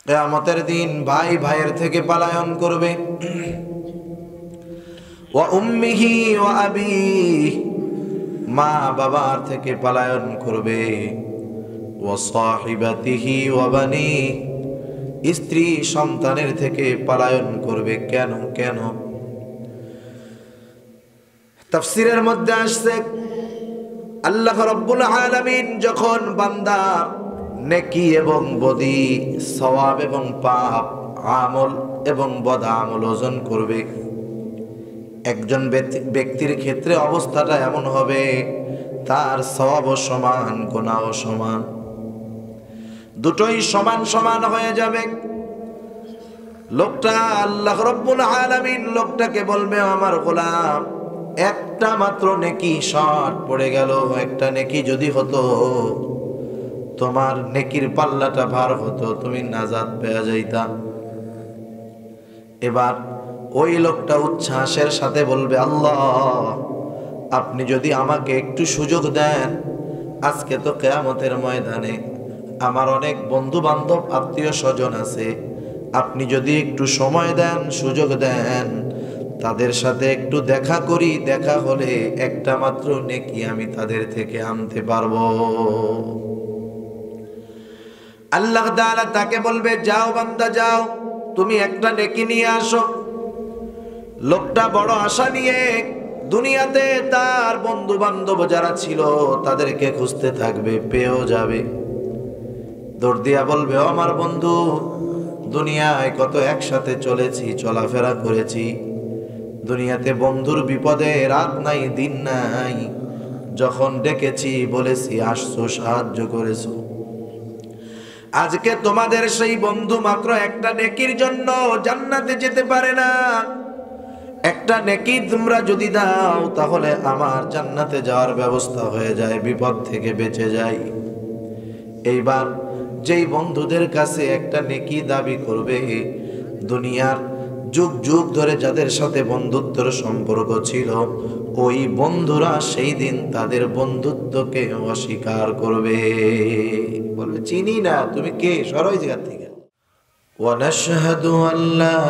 কিয়ামতের দিন ভাই ভাইয়ের থেকে পলায়ন করবে। ওয়া উম্মিহি ওয়া আবিহি, মা বাবার থেকে পলায়ন করবে। ওয়া সাহিবাতিহি ওয়া বানিহি, স্ত্রী সন্তানের থেকে পলায়ন করবে। কেন কেন? তাফসীরের মধ্যে আসছে, আল্লাহ রাব্বুল আলামিন যখন বান্দার নেকি এবং বদি, সওয়াব এবং পাপ, আমল এবং বদ আমল ওজন করবে, একজন ব্যক্তির ক্ষেত্রে অবস্থাটা এমন হবে, তার সওয়াবও সমান, গুনাহও সমান, দুটোই সমান সমান হয়ে যাবে। লোকটা, আল্লাহ রাব্বুল আলামিন লোকটাকে বলবে, আমার গোলাম, একটা মাত্র নেকি শর্ট পড়ে গেল, একটা নেকি যদি হতো, তোমার নেকির পাল্লাটা ভার হতো, তুমি নাজাত পেয়ে যাইতা। এবার ওই লোকটা উচ্ছ্বাসের সাথে বলবে, আল্লাহ, আপনি যদি আমাকে একটু সুযোগ দেন, আজকে তো কিয়ামতের ময়দানে আমার অনেক বন্ধু বান্ধব আত্মীয় স্বজন আছে, আপনি যদি একটু সময় দেন, সুযোগ দেন, তাদের সাথে একটু দেখা করি, দেখা হলে একটা মাত্র নেকি আমি তাদের থেকে আনতে পারবো। আল্লাহ তাআলা তাকে বলবে, যাও বান্দা যাও, তুমি একটা নেকি নিয়ে আসো। লোকটা বড় আশা নিয়ে দুনিয়াতে তার বন্ধু বান্ধব যারা ছিল তাদেরকে খুঁজতে থাকবে, পেয়েও যাবে। দৌড় দিয়া বলবে, ও আমার বন্ধু, দুনিয়ায় কত একসাথে চলেছি, চলাফেরা করেছি, দুনিয়াতে বন্ধুর বিপদে রাত নাই দিন নাই, যখন ডেকেছি বলেছি আসছো, সাহায্য করেছো। আজকে তোমাদের সেই বন্ধু মাত্র একটা নেকির জন্য জান্নাতে যেতে পারে না। একটা নেকি তোমরা যদি দাও, তাহলে আমার জান্নাতে যাওয়ার ব্যবস্থা হয়ে যায়, বিপদ থেকে বেঁচে যাই। এইবার যেই বন্ধুদের কাছে একটা নেকি দাবি করবে, দুনিয়ার যুগ যুগ ধরে যাদের সাথে বন্ধুত্বের সম্পর্ক ছিল, ওই বন্ধুরা সেই দিন তাদের বন্ধুত্বকে অস্বীকার করবে, বলবে, চিনি না, তুমি কে, সরো এই জায়গা থেকে। ونشهد أن لا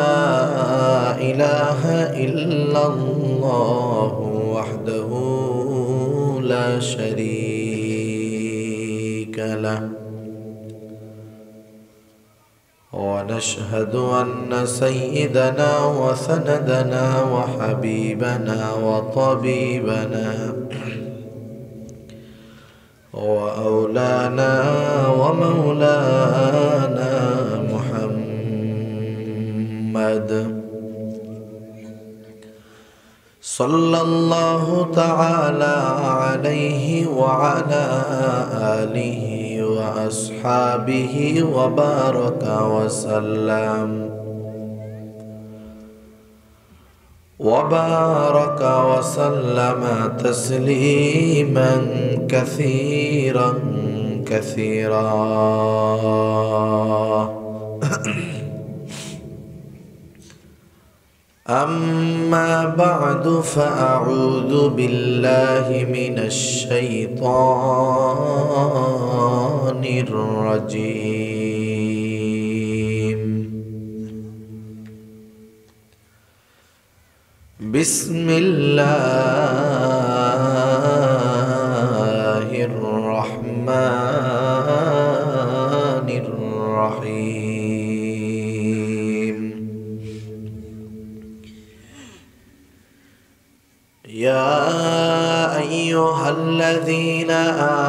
إله إلا الله وحده لا شريك له ونشهد أن سيدنا وسندنا وحبيبنا وطبيبنا وأولانا ومولانا محمد صلى الله تعالى عليه وعلى آله وأصحابه وبارك وسلم وبارك وسلم تسليما كثيرا كثيرا. أما بعد فأعوذ بالله من الشيطان الرجيم. بسم الله الرحمن الرحيم. يا أيها الذين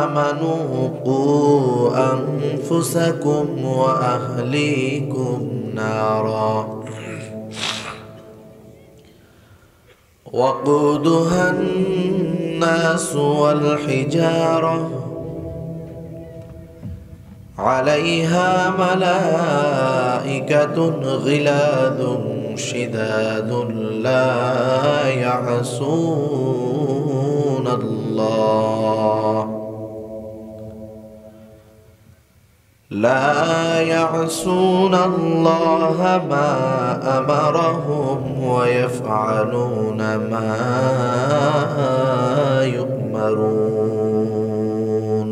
آمنوا قوا أنفسكم وأهليكم نارا وقودها الناس والحجارة عليها ملائكة غلاظ شداد لا يعصون الله ما أمرهم ويفعلون ما يؤمرون.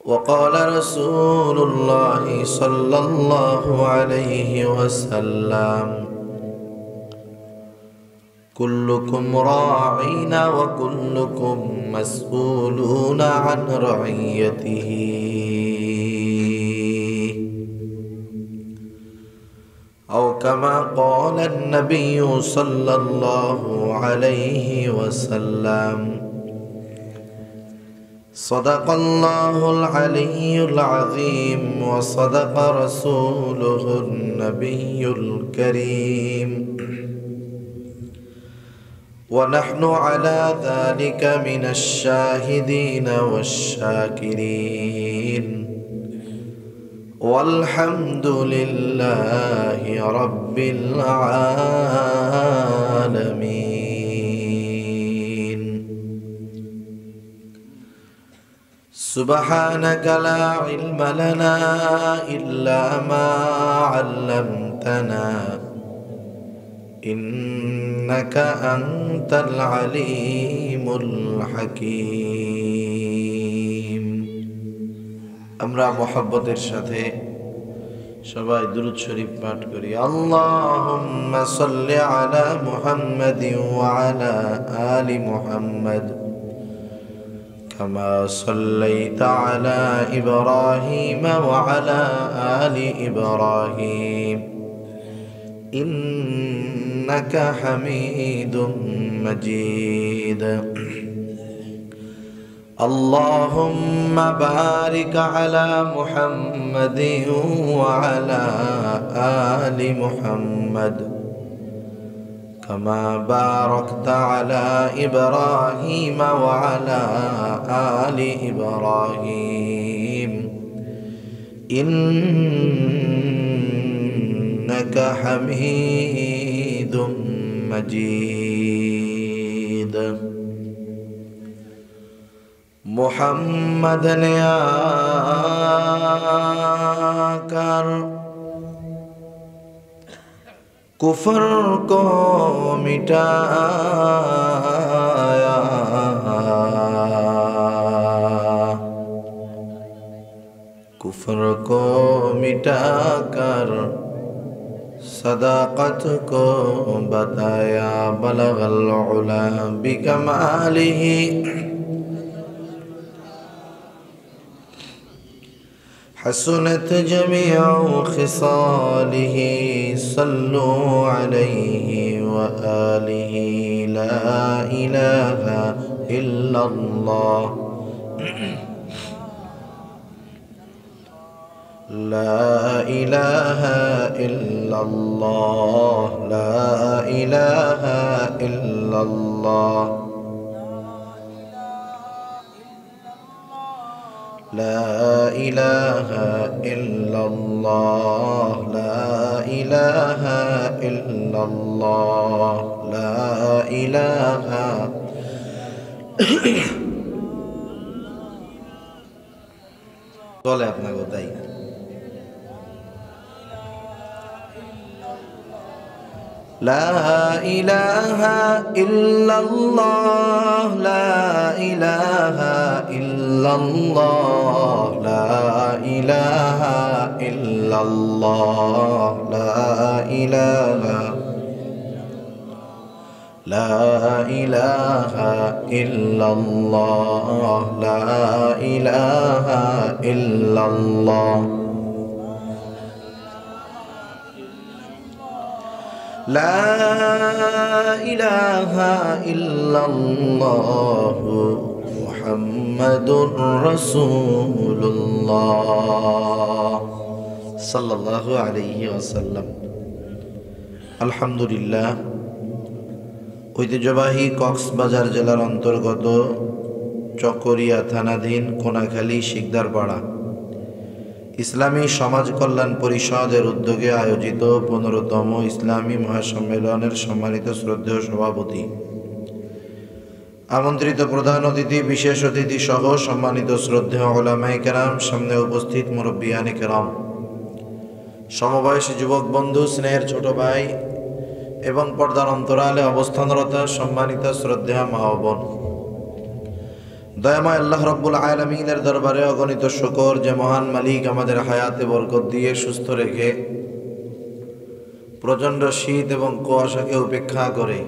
وقال رسول الله صلى الله عليه وسلم كلكم راعين وكلكم مسؤولون عن رعيته أو كما قال النبي صلى الله عليه وسلم صدق الله العلي العظيم وصدق رسوله النبي الكريم ونحن على ذلك من الشاهدين والشاكرين والحمد لله رب العالمين سبحانك لا علم لنا إلا ما علمتنا إنك أنت العليم الحكيم আমরা মোহাব্বতের সাথে সবাই দুরূদ শরীফ পাঠ করি আল্লাহুম্মা সাল্লি আলা মুহাম্মাদিন ওয়া আলা আলি মুহাম্মাদ কামা সাল্লাইতা আলা ইব্রাহিম ওয়া আলা আলি ইব্রাহিম ইন্নাকা হামিদুম মাজিদ اللهم بارك على محمد وعلى آل محمد كما باركت على إبراهيم وعلى آل إبراهيم إنك حميد مجيد محمد نے آکر کفر کو مٹایا کفر کو مٹا کر صداقت کو بتایا بلغ العلا بکمالہ حسنت جميع خصاله صلوا عليه وآله لا إله إلا الله لا إله إلا الله لا إله إلا الله لا إله إلا الله لا إله إلا الله لا إله চলে আপনাকে তাই لا إله إلا الله لا إله إلا الله لا إله إلا الله لا إله لا إله إلا الله لا إله إلا الله لا إله إلا الله محمد رسول الله صلى الله عليه وسلم الحمد لله ঐতিহ্যবাহী কক্সবাজার জেলার অন্তর্গত চকরিয়া থানাধীন কোনাখালী শিকদারপাড়া ইসলামী সমাজ কল্যাণ পরিষদের উদ্যোগে আয়োজিত 15তম ইসলামী মহাসম্মেলনের সম্মানিত শ্রদ্ধেয় সভাপতি, আমন্ত্রিত প্রধান অতিথি, বিশেষ অতিথি সহ সম্মানিত শ্রদ্ধেয় উলামায়ে কেরাম, সামনে উপস্থিত মুরব্বিয়ানে কেরাম, সমবয়সী যুবক বন্ধু, স্নেহের ছোট ভাই এবং পর্দার অন্তরালে অবস্থানরত সম্মানিত শ্রদ্ধেয় মা ও বোন, দয়াময় আল্লাহ রাব্বুল আলামিনের দরবারে অগণিত শুকর যে মহান মালিক আমাদের হায়াতে বরকত দিয়ে সুস্থ রেখে প্রচণ্ড শীত এবং কুয়াশাকে উপেক্ষা করে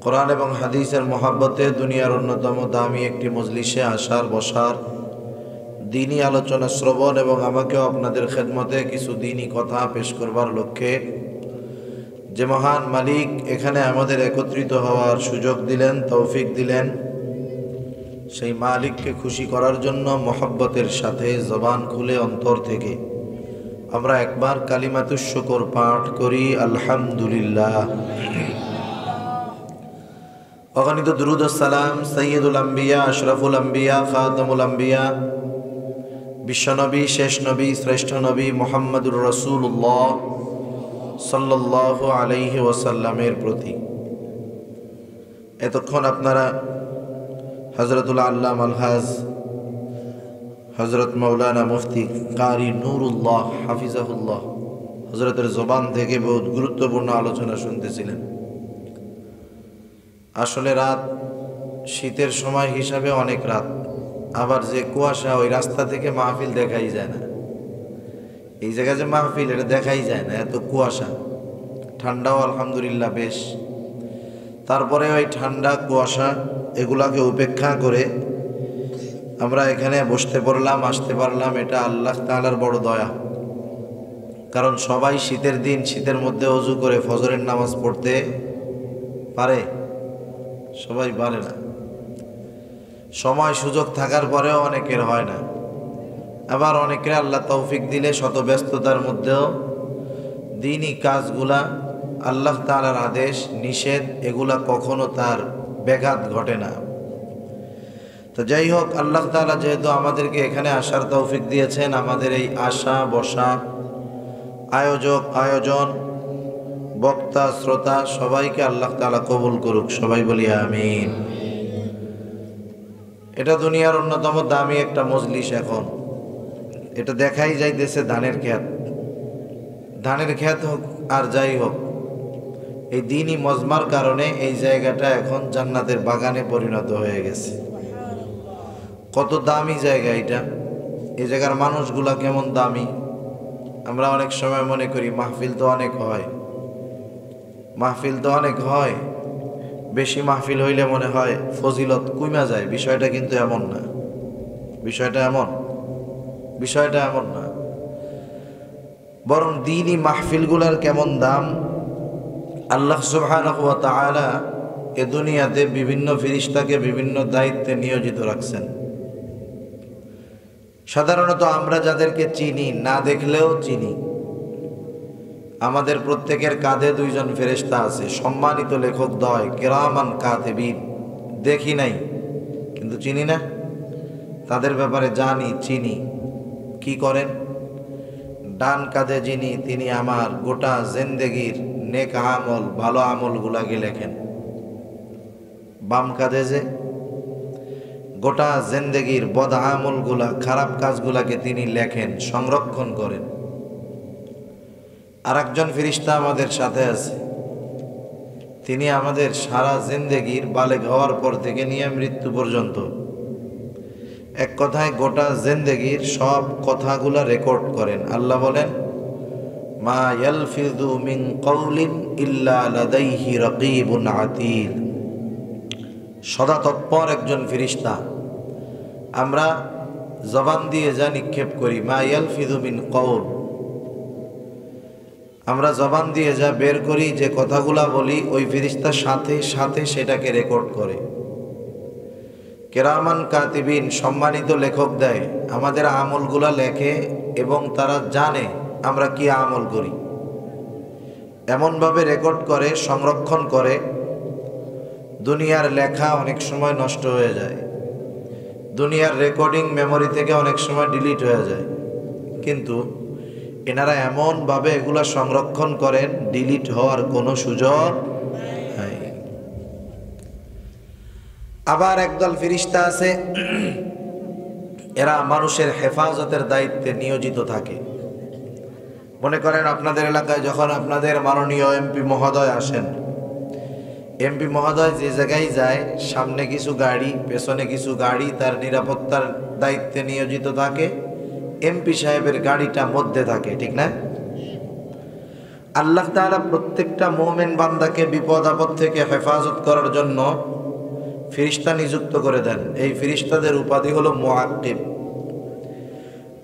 কোরআন এবং হাদিসের মহাব্বতে দুনিয়ার অন্যতম দামি একটি মজলিসে আসার বসার দিনী আলোচনা শ্রবণ এবং আমাকেও আপনাদের খেদমতে কিছু দিনী কথা পেশ করবার লক্ষ্যে যে মহান মালিক এখানে আমাদের একত্রিত হওয়ার সুযোগ দিলেন, তৌফিক দিলেন, সেই মালিককে খুশি করার জন্য মহব্বতের সাথে জবান খুলে অন্তর থেকে আমরা একবার কালিমাতুশ শুকর পাঠ করি, আলহামদুলিল্লাহ। অগণিত দুরূদ ও সালাম সাইয়্যিদুল আম্বিয়া, আশরাফুল আম্বিয়া, খাতামুল আম্বিয়া, বিশ্বনবী, শেষ নবী, শ্রেষ্ঠ নবী মুহাম্মদুর রাসূলুল্লাহ সাল্লাল্লাহু আলাইহি ওয়াসাল্লামের প্রতি। এতক্ষণ আপনারা হযরতুল আল্লামা আল-হাজ হযরত মাওলানা মুফতি কারি নূরুল্লাহ হাফিজাহুল্লাহ হযরতের জবান থেকে বহুত গুরুত্বপূর্ণ আলোচনা শুনতেছিলেন। আসলে রাত শীতের সময় হিসাবে অনেক রাত, আবার যে কুয়াশা ওই রাস্তা থেকে মাহফিল দেখাই যায় না। এই জায়গায় যে মাহফিল এটা দেখাই যায় না, এত কুয়াশা। ঠান্ডাও আলহামদুলিল্লাহ বেশ, তারপরে ওই ঠান্ডা কুয়াশা এগুলাকে উপেক্ষা করে আমরা এখানে বসতে পারলাম, আসতে পারলাম, এটা আল্লাহ তাআলার বড় দয়া। কারণ সবাই শীতের দিন শীতের মধ্যে ওযু করে ফজরের নামাজ পড়তে পারে? সবাই পারে না। সময় সুযোগ থাকার পরেও অনেকের হয় না। আবার অনেকের আল্লাহ তৌফিক দিলে শত ব্যস্ততার মধ্যেও দিনই কাজগুলা, আল্লাহ তাআলার আদেশ নিষেধ, এগুলা কখনো তার ব্যাঘাত ঘটে না। তো যাই হোক, আল্লাহ তাআলা যেহেতু আমাদেরকে এখানে আসার তৌফিক দিয়েছেন, আমাদের এই আসা বসা, আয়োজক আয়োজন, বক্তা শ্রোতা সবাইকে আল্লাহ তাআলা কবুল করুক, সবাই বলি আমিন। এটা দুনিয়ার অন্যতম দামি একটা মজলিস। এখন এটা দেখাই যাইতেছে ধানের ক্ষেত, ধানের ক্ষেত হোক আর যাই হোক, এই দিনই মজমার কারণে এই জায়গাটা এখন জান্নাতের বাগানে পরিণত হয়ে গেছে। কত দামি জায়গা এটা, এই জায়গার মানুষগুলা কেমন দামি। আমরা অনেক সময় মনে করি মাহফিল তো অনেক হয়, মাহফিল তো অনেক হয়, বেশি মাহফিল হইলে মনে হয় ফজিলত কইমা যায়। বিষয়টা কিন্তু এমন না, বিষয়টা এমন না। বরং দিনই মাহফিলগুলার কেমন দাম। আল্লাহ সুবহানাহু ওয়া তাআলা এ দুনিয়াতে বিভিন্ন ফেরেশতাকে বিভিন্ন দায়িত্বে নিয়োজিত রাখছেন। সাধারণত আমরা যাদেরকে চিনি, না দেখলেও চিনি, আমাদের প্রত্যেকের কাঁধে দুইজন ফেরেশতা আছে, সম্মানিত লেখকদ্বয় কিরামান কাতিবিন। দেখি নাই কিন্তু চিনি না, তাদের ব্যাপারে জানি, চিনি। কি করেন? ডান কাঁধে যিনি, তিনি আমার গোটা জিন্দেগির নেক আমল, ভালো আমলগুলাকে লেখেন। বাম কাঁধে যে গোটা জিন্দেগির বদ আমলগুলা, খারাপ কাজগুলাকে তিনি লেখেন, সংরক্ষণ করেন। আর একজন ফেরেশতা আমাদের সাথে আছে, তিনি আমাদের সারা জিন্দেগির বালেগ হওয়ার পর থেকে নিয়ে মৃত্যু পর্যন্ত, এক কথায় গোটা জিন্দেগির সব কথাগুলা রেকর্ড করেন। আল্লাহ বলেন, মা ইয়ালফিযু মিন কওলিন ইল্লা লাদাইহি রাকীবুন আতীদ। সদা তৎপর একজন ফেরেশতা। আমরা জবান দিয়ে যা নিক্ষেপ করি, মা ইয়ালফিযু মিন কওল, আমরা জবান দিয়ে যা বের করি, যে কথাগুলা বলি, ওই ফেরেশতা সাথে সাথে সেটাকে রেকর্ড করে। কিরামান কাতিবিন, সম্মানিত লেখক দেয়, আমাদের আমলগুলা লেখে এবং তারা জানে আমরা কি আমল করি। এমনভাবে রেকর্ড করে, সংরক্ষণ করে, দুনিয়ার লেখা অনেক সময় নষ্ট হয়ে যায়, দুনিয়ার রেকর্ডিং মেমোরি থেকে অনেক সময় ডিলিট হয়ে যায়, কিন্তু এনারা এমনভাবে এগুলা সংরক্ষণ করেন, ডিলিট হওয়ার কোনো সুযোগ নাই। আবার একদল ফেরেশতা আছে, এরা মানুষের হেফাজতের দায়িত্বে নিয়োজিত থাকে। মনে করেন আপনাদের এলাকায় যখন আপনাদের মাননীয় এমপি মহোদয় আসেন, এমপি মহোদয় যে জায়গায় যায়, সামনে কিছু গাড়ি, পেছনে কিছু গাড়ি, তার নিরাপত্তার দায়িত্বে নিয়োজিত থাকে। এমপি সাহেবের গাড়িটা মধ্যে থাকে, ঠিক না? আল্লাহ তাআলা প্রত্যেকটা মুমিন বান্দাকে বিপদ আপদ থেকে হেফাজত করার জন্য ফেরেশতা নিযুক্ত করে দেন। এই ফেরেশতাদের উপাধি হলো মুআক্কিব।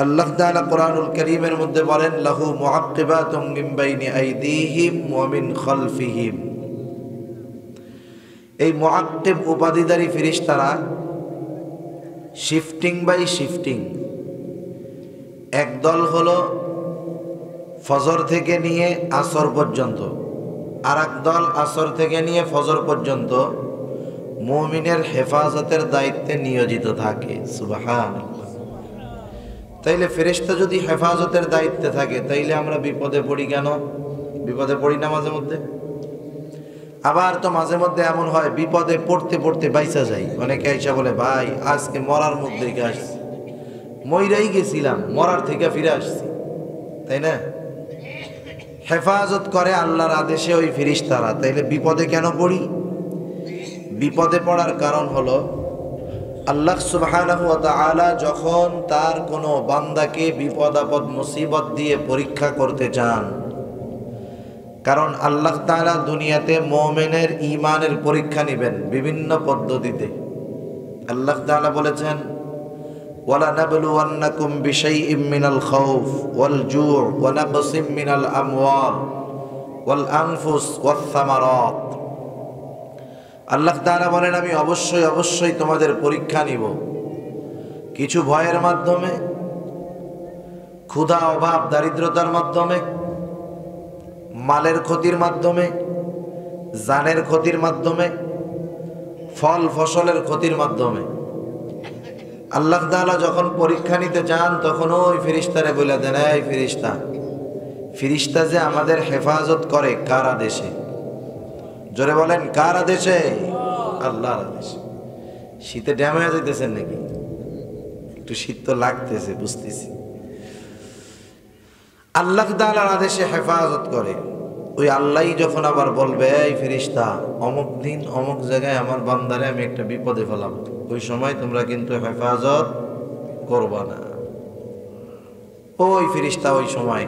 আল্লাহ তাআলা কোরআনুল কারীমের মধ্যে বলেন, লাহু মুআক্কিবাতুম মিন বাইনি আইদিহিম ওয়া মিন খালফিহিম। এই মুআক্কিব উপাধিধারী ফেরেশতারা শিফটিং বাই শিফটিং, একদল হলো ফজর থেকে নিয়ে আসর পর্যন্ত, আর একদল আসর থেকে নিয়ে ফজর পর্যন্ত মুমিনের হেফাজতের দায়িত্বে নিয়োজিত থাকে। সুবহানাল্লাহ। তাইলে ফেরেশতা যদি হেফাজতের দায়িত্বে থাকে, তাইলে আমরা বিপদে পড়ি কেন? বিপদে পড়ি না মাঝে মধ্যে? আবার তো মাঝে মধ্যে এমন হয় বিপদে পড়তে পড়তে বাইসা যাই। অনেকে আইসা বলে, ভাই আজকে মরার মধ্যে আসছি, মইরাই গেছিলাম, মরার থেকে ফিরে আসছি, তাই না? হেফাজত করে আল্লাহর আদেশে ওই ফেরেশতারা। তাইলে বিপদে কেন পড়ি? বিপদে পড়ার কারণ হলো আল্লাহ সুবহানাহু ওয়া তাআলা যখন তার কোনো বান্দাকে বিপদ আপদ মুসিবত দিয়ে পরীক্ষা করতে চান, কারণ আল্লাহ তাআলা দুনিয়াতে মুমিনের ঈমানের পরীক্ষা নেবেন বিভিন্ন পদ্ধতিতে। আল্লাহ তাআলা বলেছেন, ওয়ালা নাবলুওয়ান্নাকুম বিশাইইম মিনাল খাউফ ওয়াল জু' ওয়া নাকসিম মিনাল আমওয়াল ওয়াল আনফুস ওয়াস সামারাত। আল্লাহ তাআলা বলেন, আমি অবশ্যই অবশ্যই তোমাদের পরীক্ষা নিব, কিছু ভয়ের মাধ্যমে, ক্ষুধা অভাব দারিদ্রতার মাধ্যমে, মালের ক্ষতির মাধ্যমে, জানের ক্ষতির মাধ্যমে, ফল ফসলের ক্ষতির মাধ্যমে। আল্লাহ তাআলা যখন পরীক্ষা নিতে চান, তখন ওই ফেরেশতারে বলে দেন, এই ফেরেশতা, ফেরেশতা যে আমাদের হেফাজত করে কার আদেশে? জোরে বলেন, কার আদেশে? আল্লাহর আদেশে। শীতে ড্যাম হয়ে যাইতেছেন নাকি? একটু শীত তো লাগতেছে, বুঝতেছি। আল্লাহ তাআলার আদেশে হেফাজত করে। ওই আল্লাহই যখন আবার বলবে, এই ফেরেশতা, অমুক দিন অমুক জায়গায় আমার বান্দারে আমি একটা বিপদে ফেলাম, ওই সময় তোমরা কিন্তু হেফাজত করবা না। ওই ফেরেশতা ওই সময়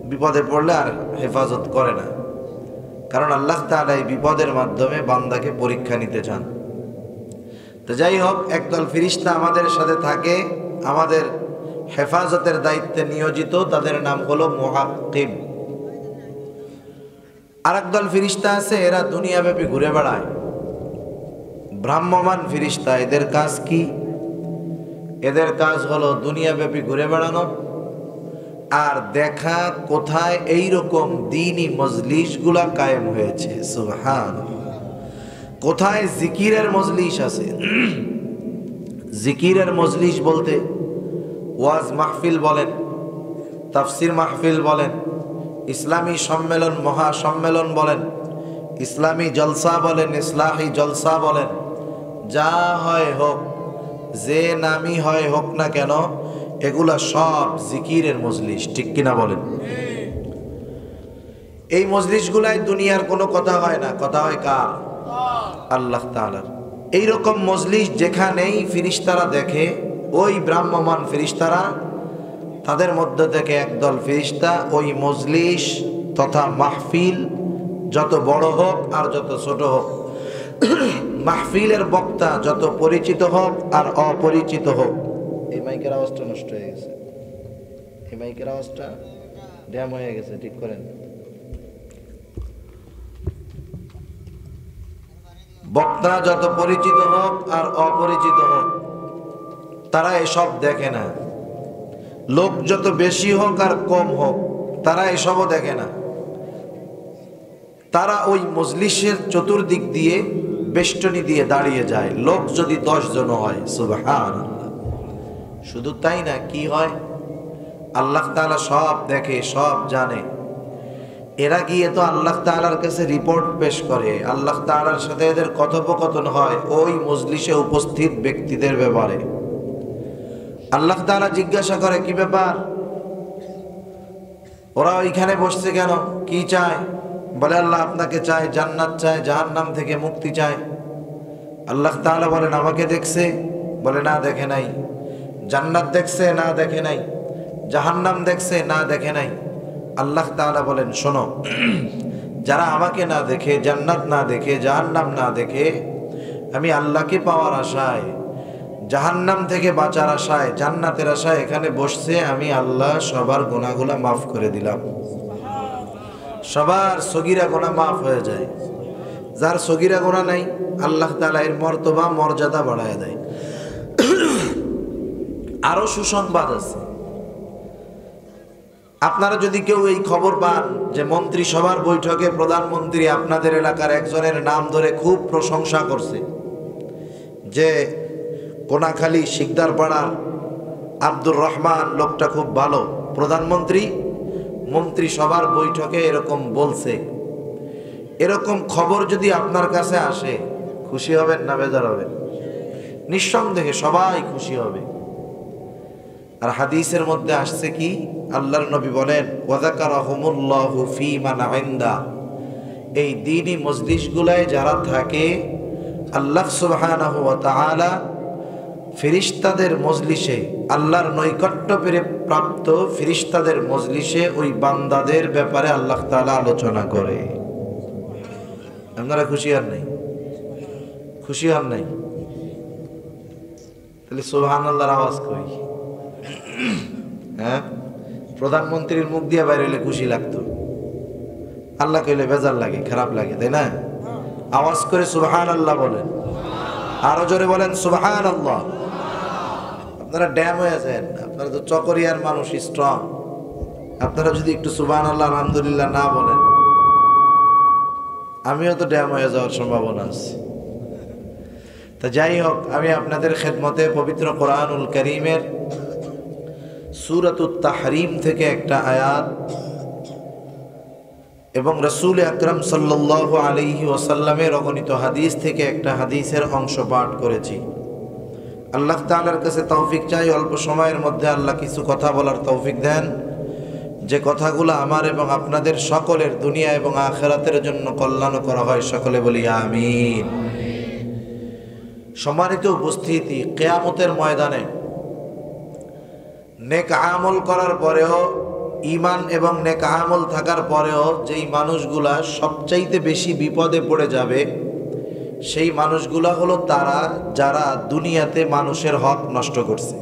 বিপদে পড়লে আর হেফাজত করে না, কারণ আল্লাহ তাআলা এই বিপদের মাধ্যমে বান্দাকে পরীক্ষা নিতে চান। তো যাই হোক, একদল ফেরেশতা আমাদের সাথে থাকে, আমাদের হেফাজতের দায়িত্বে নিয়োজিত, তাদের নাম হলো মুআক্কিব। আর একদল ফেরেশতা আছে, এরা দুনিয়াব্যাপী ঘুরে বেড়ায়, ভ্রাম্যমান ফেরেশতা। এদের কাজ কি? এদের কাজ হলো দুনিয়াব্যাপী ঘুরে বেড়ানো আর দেখা কোথায় এইরকম দ্বীনি মজলিসগুলা কায়েম হয়েছে। সুবহানাল্লাহ। কোথায় জিকিরের মজলিস আছে। জিকিরের মজলিস বলতে ওয়াজ মাহফিল বলেন, তাফসির মাহফিল বলেন, ইসলামী সম্মেলন মহাসম্মেলন বলেন, ইসলামী জলসা বলেন, ইসলাহি জলসা বলেন, যা হয় হোক, যে নামই হয় হোক না কেন, এগুলা সব জিকিরের মজলিস, ঠিক কিনা বলেন? এই মজলিসগুলাই দুনিয়ার কোনো কথা হয় না, কথা হয় কার? আল্লাহ তাআলার। এইরকম মজলিস যেখানেই ফেরেশতারা দেখে, ওই ব্রাহ্মমান ফেরেশতারা, তাদের মধ্যে থেকে একদল ফেরেশতা ওই মজলিস তথা মাহফিল যত বড় হোক আর যত ছোট হোক, মাহফিলের বক্তা যত পরিচিত হোক আর অপরিচিত হোক। এই মাইকের আওয়াজটা নষ্ট হয়ে গেছে, এই মাইকের আওয়াজটা ড্যাম হয়ে গেছে, ঠিক করেন। বক্তা যত পরিচিত হোক আর অপরিচিত হোক, তারা এসব দেখে না। লোক যত বেশি হোক আর কম হোক, তারা এসবও দেখে না। তারা ওই মজলিসের চতুর্দিক দিয়ে বেষ্টনী দিয়ে দাঁড়িয়ে যায়, লোক যদি 10 জন হয়। সুবহানাল্লাহ। শুধু তাই না, কি হয়, আল্লাহ তাআলা সব দেখে, সব জানে। এরা গিয়ে তো আল্লাহ তাআলার কাছে রিপোর্ট পেশ করে, আল্লাহ তাআলার সাথে এদের কথোপকথন হয় ওই মজলিসে উপস্থিত ব্যক্তিদের ব্যাপারে। আল্লাহ তাআলা জিজ্ঞাসা করে, কি ব্যাপার, ওরা ওইখানে বসছে কেন, কি চায়? বলে আল্লাহ আপনাকে চাই, জান্নাত চাই, জাহান্নাম থেকে মুক্তি চাই। আল্লাহ তাআলা বলেন আমাকে দেখছে? বলে না দেখে নাই। জান্নাত দেখছে? না দেখে নাই। জাহান্নাম দেখছে? না দেখে নাই। আল্লাহ তাআলা বলেন শোনো, যারা আমাকে না দেখে, জান্নাত না দেখে, জাহান্নাম না দেখে, আমি আল্লাহকে পাওয়ার আশায়, জাহান্নাম থেকে বাঁচার আশায়, জান্নাতের আশায় এখানে বসছে, আমি আল্লাহ সবার গুনাহগুলো মাফ করে দিলাম। সবার সগীরা গুনাহ মাফ হয়ে যায়। যার সগীরা গুনাহ নাই, আল্লাহ তাআলা এর মর্তবা মর্যাদা বাড়ায় দেয়। আরো সুসংবাদ আছে। আপনারা যদি কেউ এই খবর পান যে মন্ত্রিসভার বৈঠকে প্রধানমন্ত্রী আপনাদের এলাকার একজনের নাম ধরে খুব প্রশংসা করছে, যে কোনাখালী শিকদারপাড়ার আব্দুর রহমান লোকটা খুব ভালো, প্রধানমন্ত্রী মন্ত্রিসভার বৈঠকে এরকম বলছে, এরকম খবর যদি আপনার কাছে আসে, খুশি হবেন না বেজার হবেন? নিঃসন্দেহে সবাই খুশি হবে। আর হাদিসের মধ্যে আসছে কি, আল্লাহর নবী বলেন ওয়াযাকারাহুমুল্লাহু ফী মান ইনদা, এই দ্বীনি মজলিসগুলায় যারা থাকে, আল্লাহ সুবহানাহু ওয়া তাআলা ফেরেশতাদের মজলিসে, আল্লাহর নৈকট্য পেয়ে প্রাপ্ত ফেরেশতাদের মজলিসে ওই বান্দাদের ব্যাপারে আল্লাহ তাআলা আলোচনা করে। আপনারা খুশি হন নাই? খুশি হন নাই? তাহলে সুবহানাল্লাহর আওয়াজ কই? হ্যাঁ, প্রধানমন্ত্রীর মুখ দিয়ে বাইরে হলে খুশি লাগতো, আল্লাহ কইলে বেজার লাগে, খারাপ লাগে, তাই না? আওয়াজ করে সুবহানাল্লাহ বলেন, আরো জোরে বলেন সুবহানাল্লাহ। আপনারা ড্যাম হয়ে যান, আপনারা তো চকরিয়ার মানুষ, স্ট্রং। আপনারা যদি একটু সুবহানাল্লাহ আলহামদুলিল্লাহ না বলেন, আমিও তো ড্যাম হয়ে যাওয়ার সম্ভাবনা আছে। তা যাই হোক, আমি আপনাদের খেদমতে পবিত্র কোরআনুল কারীমের সূরাতুত তাহরীম থেকে একটা আয়াত এবং রাসূল আকরাম সাল্লাল্লাহু আলাইহি ওয়াসাল্লামের অগণিত হাদিস থেকে একটা হাদিসের অংশ পাঠ করেছি। আল্লাহ তাআলার কাছে তৌফিক চাই, অল্প সময়ের মধ্যে আল্লাহ কিছু কথা বলার তৌফিক দেন, যে কথাগুলো আমার এবং আপনাদের সকলের দুনিয়া এবং আখিরাতের জন্য কল্যাণ করা হয়। সকলে বলি আমিন। সম্মানিত উপস্থিতি, কিয়ামতের ময়দানে নেক আমল করার পরেও, ঈমান এবং নেক আমল থাকার পরেও যেই মানুষগুলা সবচাইতে বেশি বিপদে পড়ে যাবে, সেই মানুষগুলা হলো তারা যারা দুনিয়াতে মানুষের হক নষ্ট করছে।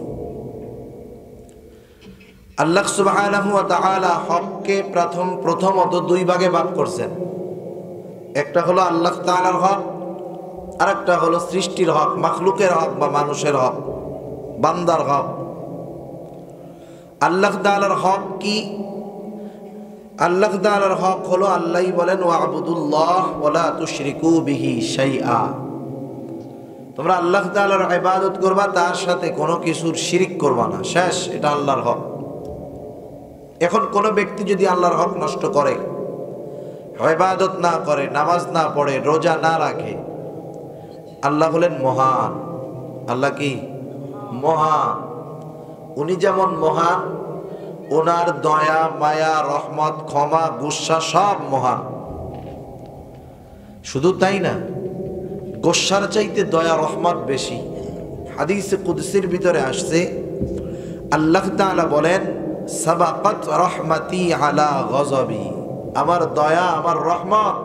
আল্লাহ সুবহানাহু ওয়া তাআলা হককে প্রথমত দুই ভাগে ভাগ করছেন। একটা হলো আল্লাহ তাআলার হক, আর একটা হলো সৃষ্টির হক, মাখলুকের হক বা মানুষের হক, বান্দার হক। আল্লাহ তাআলার হক কি? আল্লাহ তাআলার হক হলো, আল্লাহই বলেন ওয়া'বুদুল্লাহ ওয়া লা তুশরিকু বিহি শাইআ, তোমরা আল্লাহ তাআলার ইবাদত করবা, তার সাথে কোনো কিছুর শিরিক করবা না। শেষ, এটা আল্লাহর হক। এখন কোনো ব্যক্তি যদি আল্লাহর হক নষ্ট করে, ইবাদত না করে, নামাজ না পড়ে, রোজা না রাখে, আল্লাহ হলেন মহান। আল্লাহ কি? মহান। উনি যেমন মহান, ওনার দয়া, মায়া, রহমত, ক্ষমা, গুসা সব মহান। শুধু তাই না, গুসার চাইতে দয়া, রহমত বেশি। হাদিসে কুদসির ভিতরে আসছে, আল্লাহ তাআলা বলেন সাবাকাত রহমতি আলা গজবি, আমার দয়া, আমার রহমত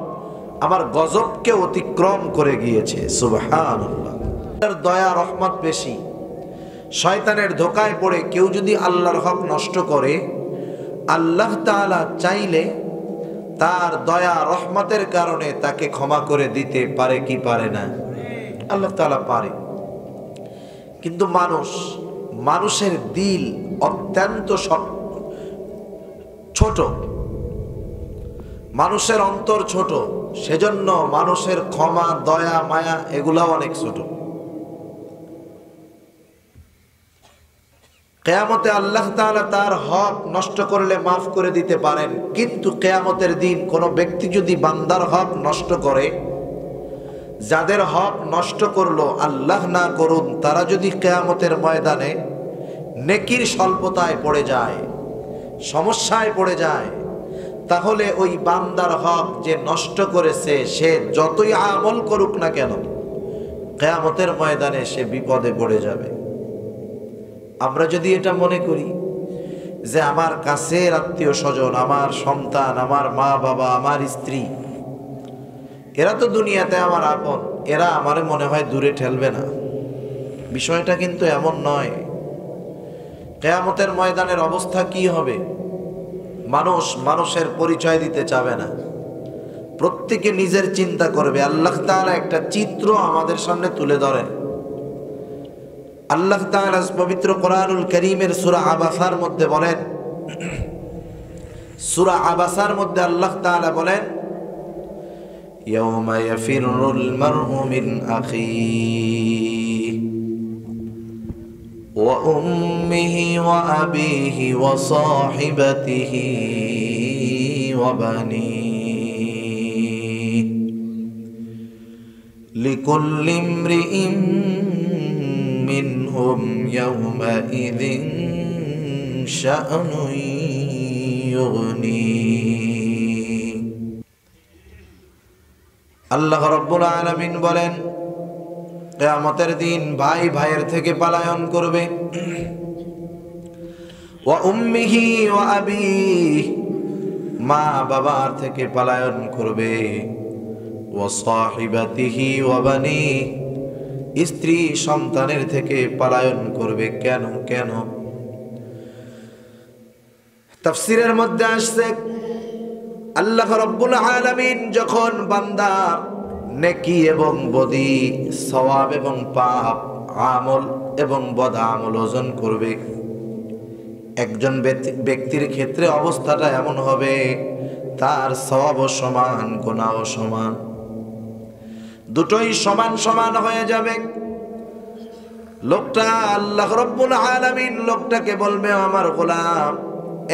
আমার গজবকে অতিক্রম করে গিয়েছে। সুবহানাল্লাহ। দয়া, রহমত বেশি। শয়তানের ধোকায় পড়ে কেউ যদি আল্লাহর হক নষ্ট করে, আল্লাহ তাআলা চাইলে তার দয়া, রহমতের কারণে তাকে ক্ষমা করে দিতে পারে কি পারে না? আল্লাহ তাআলা পারে। কিন্তু মানুষের দিল অত্যন্ত ছোট, মানুষের অন্তর ছোট, সেজন্য মানুষের ক্ষমা, দয়া, মায়া এগুলাও অনেক ছোট। কিয়ামতে আল্লাহ তাআলা তার হক নষ্ট করলে মাফ করে দিতে পারেন, কিন্তু কিয়ামতের দিন কোনো ব্যক্তি যদি বান্দার হক নষ্ট করে, যাদের হক নষ্ট করলো আল্লাহ না করুন, তারা যদি কিয়ামতের ময়দানে নেকির স্বল্পতায় পড়ে যায়, সমস্যায় পড়ে যায়, তাহলে ওই বান্দার হক যে নষ্ট করেছে সে যতই আমল করুক না কেন, কিয়ামতের ময়দানে সে বিপদে পড়ে যাবে। আমরা যদি এটা মনে করি যে আমার কাছের আত্মীয় স্বজন, আমার সন্তান, আমার মা বাবা, আমার স্ত্রী, এরা তো দুনিয়াতে আমার আপন, এরা আমারে মনে হয় দূরে ঠেলবে না, বিষয়টা কিন্তু এমন নয়। কিয়ামতের ময়দানের অবস্থা কি হবে? মানুষ মানুষের পরিচয় দিতে চাবে না, প্রত্যেকে নিজের চিন্তা করবে। আল্লাহ তাআলা একটা চিত্র আমাদের সামনে তুলে ধরেন। আল্লাহ তাআলা পবিত্র কোরআনুল কারীমের সূরা আবাসার মধ্যে বলেন, সূরা আবাসার মধ্যে আল্লাহ তাআলা বলেন, ইয়াউমা ইয়াফিরুল মার'উ মিন আখিহি ওয়া উম্মিহি ওয়া আবিহি ওয়া সাহিবাতিহি ওয়া বানিহি লিকুল্লি ইমরিইন মিনহুম ইয়াওমাইযিন শা'নুন ইউগনিহি। আল্লাহ রাব্বুল আলামিন বলেন, কিয়ামতের দিন ভাই ভাইয়ের থেকে পলায়ন করবে। ওয়া উম্মিহি ওয়া আবিহি, মা বাবার থেকে পলায়ন করবে। ওয়া সাহিবাতিহি ওয়া বানিহি, স্ত্রী সন্তানের থেকে পলায়ন করবে। কেন কেন? তাফসীরের মধ্যে আসছে, আল্লাহ রাব্বুল আলামিন যখন বান্দার নেকি এবং বদি, সওয়াব এবং পাপ, আমল এবং বদ আমল ওজন করবে, একজন ব্যক্তির ক্ষেত্রে অবস্থাটা এমন হবে তার সওয়াবও সমান, গুনাহও সমান, দুটোই সমান সমান হয়ে যাবে। লোকটা, আল্লাহ রাব্বুল আলামিন লোকটাকে বলবে, আমার গোলাম,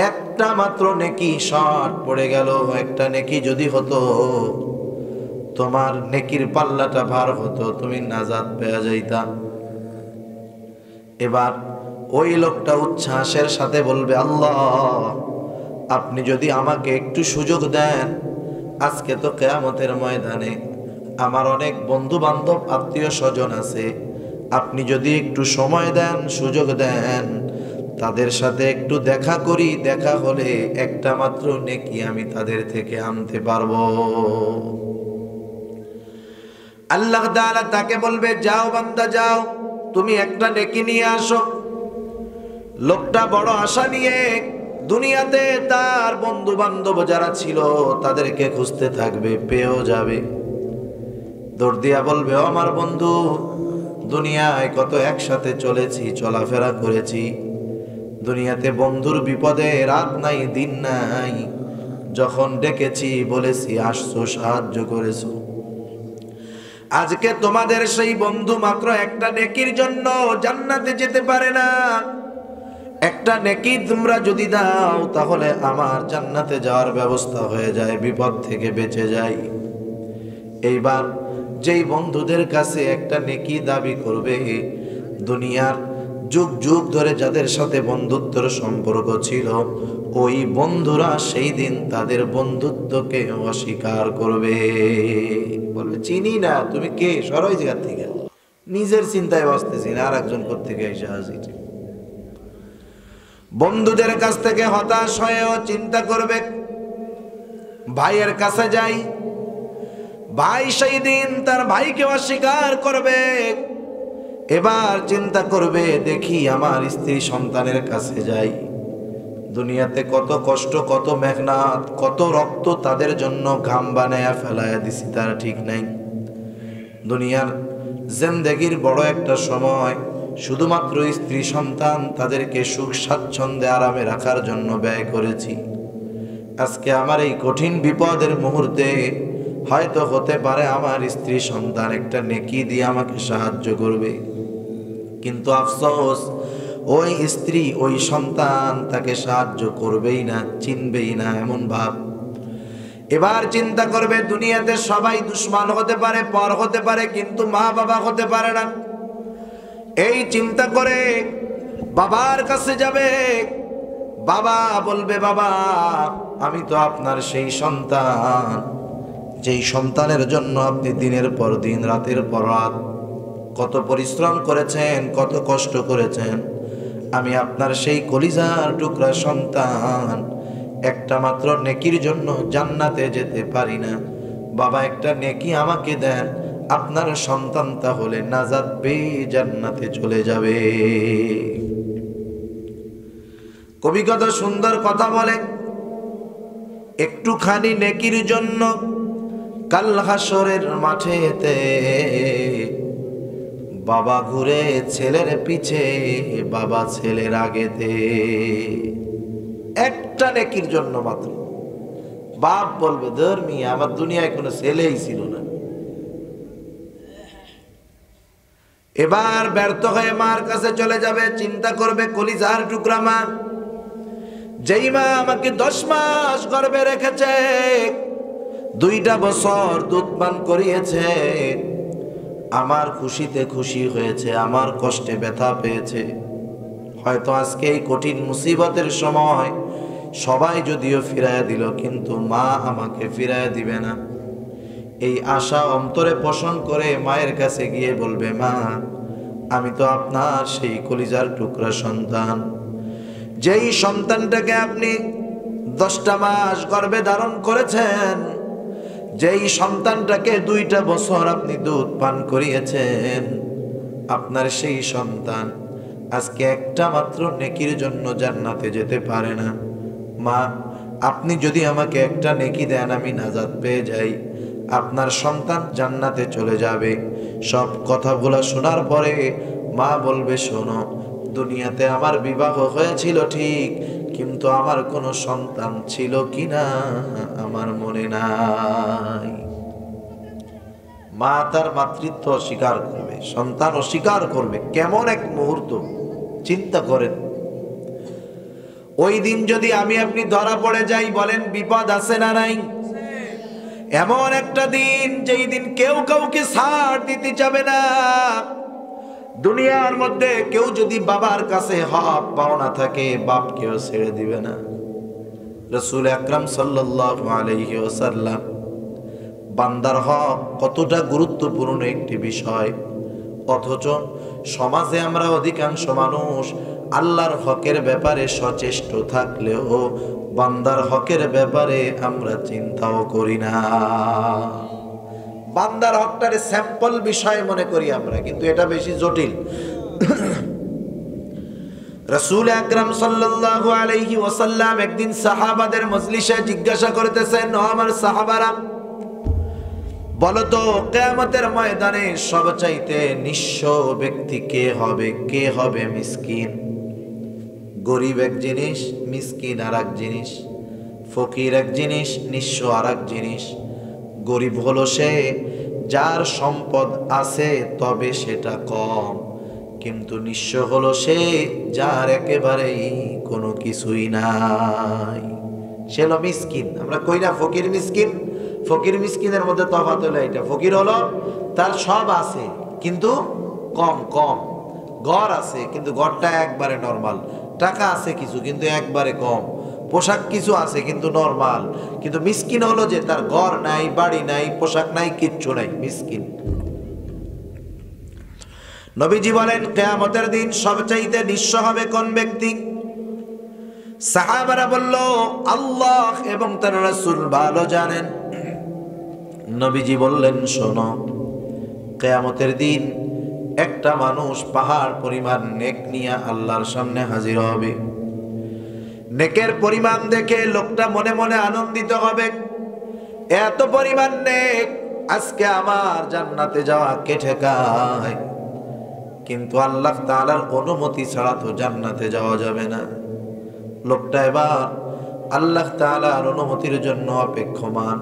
একটা মাত্র নেকি শর্ট পড়ে গেল, একটা নেকি যদি হতো, তোমার নেকির পাল্লাটা ভার হতো, তুমি নাজাত পেয়ে যাইতা। এবার ওই লোকটা উচ্ছ্বাসের সাথে বলবে, আল্লাহ, আপনি যদি আমাকে একটু সুযোগ দেন, আজকে তো কিয়ামতের ময়দানে আমার অনেক বন্ধু বান্ধব, আত্মীয় স্বজন আছে, আপনি যদি একটু সময় দেন, সুযোগ দেন, তাদের সাথে একটু দেখা করি, দেখা হলে একটা মাত্র নেকি আমি তাদের থেকে আনতে পারবো। আল্লাহ তাআলা তাকে বলবে, যাও বান্দা যাও, তুমি একটা নেকি নিয়ে আসো। লোকটা বড় আশা নিয়ে দুনিয়াতে তার বন্ধু বান্ধব যারা ছিল তাদেরকে খুঁজতে থাকবে, পেয়েও যাবে। দৌড় দিয়া বলবে, আমার বন্ধু, দুনিয়ায় কত একসাথে চলেছি, চলাফেরা করেছি, দুনিয়াতে বন্ধুর বিপদে রাত নাই দিন নাই, যখন ডেকেছি বলেছি আসছো, সাহায্য করেছো, আজকে তোমাদের সেই বন্ধু মাত্র একটা নেকির জন্য জান্নাতে যেতে পারে না। একটা নেকি তোমরা যদি দাও তাহলে আমার জান্নাতে যাওয়ার ব্যবস্থা হয়ে যায়, বিপদ থেকে বেঁচে যাই। এইবার যেই বন্ধুদের কাছে একটা নেকি দাবি করবে, দুনিয়ার যুগ যুগ ধরে যাদের সাথে বন্ধুত্বের সম্পর্ক ছিল, ওই বন্ধুরা সেই দিন তাদের বন্ধুত্বকে অস্বীকার করবে, বলবে, চিনি না, তুমি কে, সরই জায়গা থেকে, নিজের চিন্তায় বাঁচতেছি না, আর একজন কোত্থেকে এসে হাজির। বন্ধুদের কাছ থেকে হতাশ হয়েও চিন্তা করবে, ভাইয়ের কাছে যাই, ভাই সেই দিন তার ভাইকে অস্বীকার করবে। এবার চিন্তা করবে, দেখি আমার স্ত্রী সন্তানের কাছে যাই, দুনিয়াতে কত কষ্ট, কত মেহনত, কত রক্ত তাদের জন্য ঘাম বানায়া ফেলায়া দিছি, তার ঠিক নাই। দুনিয়ার জিন্দেগির বড় একটা সময় শুধুমাত্র স্ত্রী সন্তান তাদেরকে সুখ স্বাচ্ছন্দ্যে আরামে রাখার জন্য ব্যয় করেছি। আজকে আমার এই কঠিন বিপদের মুহূর্তে হয়তো হতে পারে আমার স্ত্রী সন্তান একটা নেকি দিয়ে আমাকে সাহায্য করবে, কিন্তু আফসোস, ওই স্ত্রী, ওই সন্তান তাকে সাহায্য করবেই না, চিনবেই না, এমন ভাব। এবার চিন্তা করবে, দুনিয়াতে সবাই দুশ্মন হতে পারে, পর হতে পারে, কিন্তু মা বাবা হতে পারে না। এই চিন্তা করে বাবার কাছে যাবে, বাবা বলবে, বাবা আমি তো আপনার সেই সন্তান যেই সন্তানের জন্য আপনি দিনের পর দিন রাতের পর রাত কত পরিশ্রম করেছেন, কত কষ্ট করেছেন। আমি আপনার সেই কলিজার টুকরা সন্তান, একটা মাত্র নেকির জন্য জান্নাতে যেতে পারি না। বাবা একটা নেকি আমাকে দেন, আপনার সন্তান তাহলে নাজাত পেয়ে জান্নাতে চলে যাবে। কবি কত সুন্দর কথা বলে, একটুখানি নেকির জন্য কাল হাসরের মাঠেতে বাবা ঘুরে ছেলের পিছে, বাবা ছেলের আগেতে। একটা নেকির জন্য মাত্র বাপ বলবে, ধর্মী আমার দুনিয়ায় কোনো ছেলেই ছিল না। এবার ব্যর্থ হয়ে মার কাছে চলে যাবে, চিন্তা করবে কলিজার টুকরা মা, যেই মা আমাকে 10 মাস গর্ভে রেখেছে, 2টা বছর দুধ পান করিয়েছে, আমার খুশিতে খুশি হয়েছে, আমার কষ্টে ব্যথা পেয়েছে। হয়তো আজকে এই কঠিন মুসিবতের সময় সবাই যদিও ফিরাইয়া দিল, কিন্তু মা আমাকে ফিরাইয়া দিবে না। এই আশা অন্তরে পোষণ করে মায়ের কাছে গিয়ে বলবে, মা আমি তো আপনার সেই কলিজার টুকরা সন্তান, যেই সন্তানটাকে আপনি 10টা মাস গর্ভে ধারণ করেছেন, যেই সন্তানটাকে 2টা বছর আপনি দুধ পান করিয়েছেন, আপনার সেই সন্তান আজকে একটা মাত্র নেকির জন্য জান্নাতে যেতে পারে না। মা আপনি যদি আমাকে একটা নেকি দেন, আমি নাজাত পেয়ে যাই, আপনার সন্তান জান্নাতে চলে যাবে। সব কথাগুলো শোনার পরে মা বলবে, শোনো, দুনিয়াতে আমার বিবাহ হয়েছিল ঠিক, কিন্তু আমার কোনো সন্তান ছিল কিনা আমার মনে নাই। মা তার মাতৃত্ব অস্বীকার করবে, সন্তান অস্বীকার করবে। কেমন এক মুহূর্ত চিন্তা করেন। ওই দিন যদি আমি আপনি ধরা পড়ে যাই, বলেন বিপদ আছে না নাই? এমন একটা দিন, যেই দিন কেউ কাউকে ছাড় দিতে যাবে না। দুনিয়ার মধ্যে কেউ যদি বাবার কাছে হক পাওনা থাকে, বাপকেও ছেড়ে দিবে না। রাসূল আকরাম সাল্লাল্লাহু আলাইহি ওয়াসাল্লাম, বান্দার হক কতটা গুরুত্বপূর্ণ একটি বিষয়, অথচ সমাজে আমরা অধিকাংশ মানুষ আল্লাহর হকের ব্যাপারে সচেষ্ট থাকলেও বান্দার হকের ব্যাপারে আমরা চিন্তাও করি না। বান্দার হকটারে স্যাম্পল বিষয় মনে করি আমরা, কিন্তু এটা বেশি জটিল। রাসূল আকরাম সাল্লাল্লাহু আলাইহি ওয়াসাল্লাম একদিন সাহাবাদের মজলিসে জিজ্ঞাসা করতেছেন, ও আমার সাহাবারা, বলো তো কিয়ামতের ময়দানে সবচাইতে নিঃস্ব ব্যক্তি কে হবে? কে হবে মিসকিন? গরিব এক জিনিস, মিসকিন আর এক জিনিস। ফকির এক জিনিস, নিঃস্ব আর এক জিনিস। গরিব হলো সে যার সম্পদ আছে তবে সেটা কম, কিন্তু নিঃস্ব হলো সে যার একেবারেই কোনো কিছুই নাই, সে হলো মিসকিন। আমরা কই না ফকির মিসকিন? ফকির মিসকিনের মধ্যে তফাৎ হলো এটা। ফকির হলো তার সব আছে কিন্তু কম কম, ঘর আছে কিন্তু ঘরটা একবারে নরমাল, টাকা আছে কিছু কিন্তু একবারে কম, পোশাক কিছু আছে কিন্তু নরমাল। কিন্তু মিসকিন হলো যে তার ঘর নাই, বাড়ি নাই, পোশাক নাই, কিচ্ছু নাই, মিসকিন। নবীজি বলেন কিয়ামতের দিন সবচাইতে নিঃস্ব হবে কোন ব্যক্তি? সাহাবারা বলল, আল্লাহ এবং তার রাসূল ভালো জানেন। নবীজি বললেন, শোনো, কিয়ামতের দিন একটা মানুষ পাহাড় পরিমাণ নেক নিয়ে আল্লাহর সামনে হাজির হবে। নেকের পরিমাণ দেখে লোকটা মনে মনে আনন্দিত হবে, এত পরিমাণ নেক, আজকে আমার জান্নাতে যাওয়া কে ঠেকায়? কিন্তু আল্লাহ তাআলার অনুমতি ছাড়া তো জান্নাতে যাওয়া যাবে না। লোকটা এবার আল্লাহ তাআলার অনুমতির জন্য অপেক্ষমান,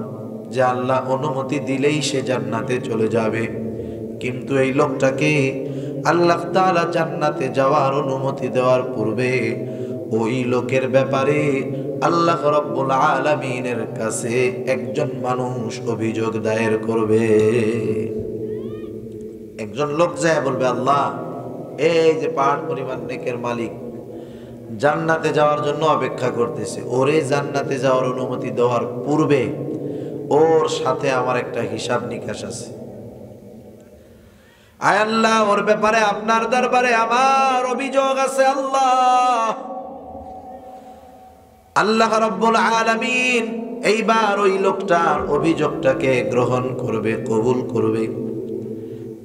যে আল্লাহ অনুমতি দিলেই সে জান্নাতে চলে যাবে। কিন্তু এই লোকটাকে আল্লাহ তাআলা জান্নাতে যাওয়ার অনুমতি দেওয়ার পূর্বে ওই লোকের ব্যাপারে আল্লাহ রাব্বুল আলামিনের কাছে একজন মানুষ অভিযোগ দায়ের করবে। একজন লোক যায় বলবে, আল্লাহ, এই যে পাহাড় পরিমাণ নেকের মালিক, জান্নাতে যাওয়ার জন্য অপেক্ষা করতেছে। ওরে জান্নাতে যাওয়ার অনুমতি দেওয়ার পূর্বে ওর সাথে আমার একটা হিসাব নিকাশ আছে। আয় আল্লাহ, ওর ব্যাপারে আপনার দরবারে আমার অভিযোগ আছে। আল্লাহ রাব্বুল আলামিন এইবার ওই লোকটার অভিযোগটাকে গ্রহণ করবে, কবুল করবে।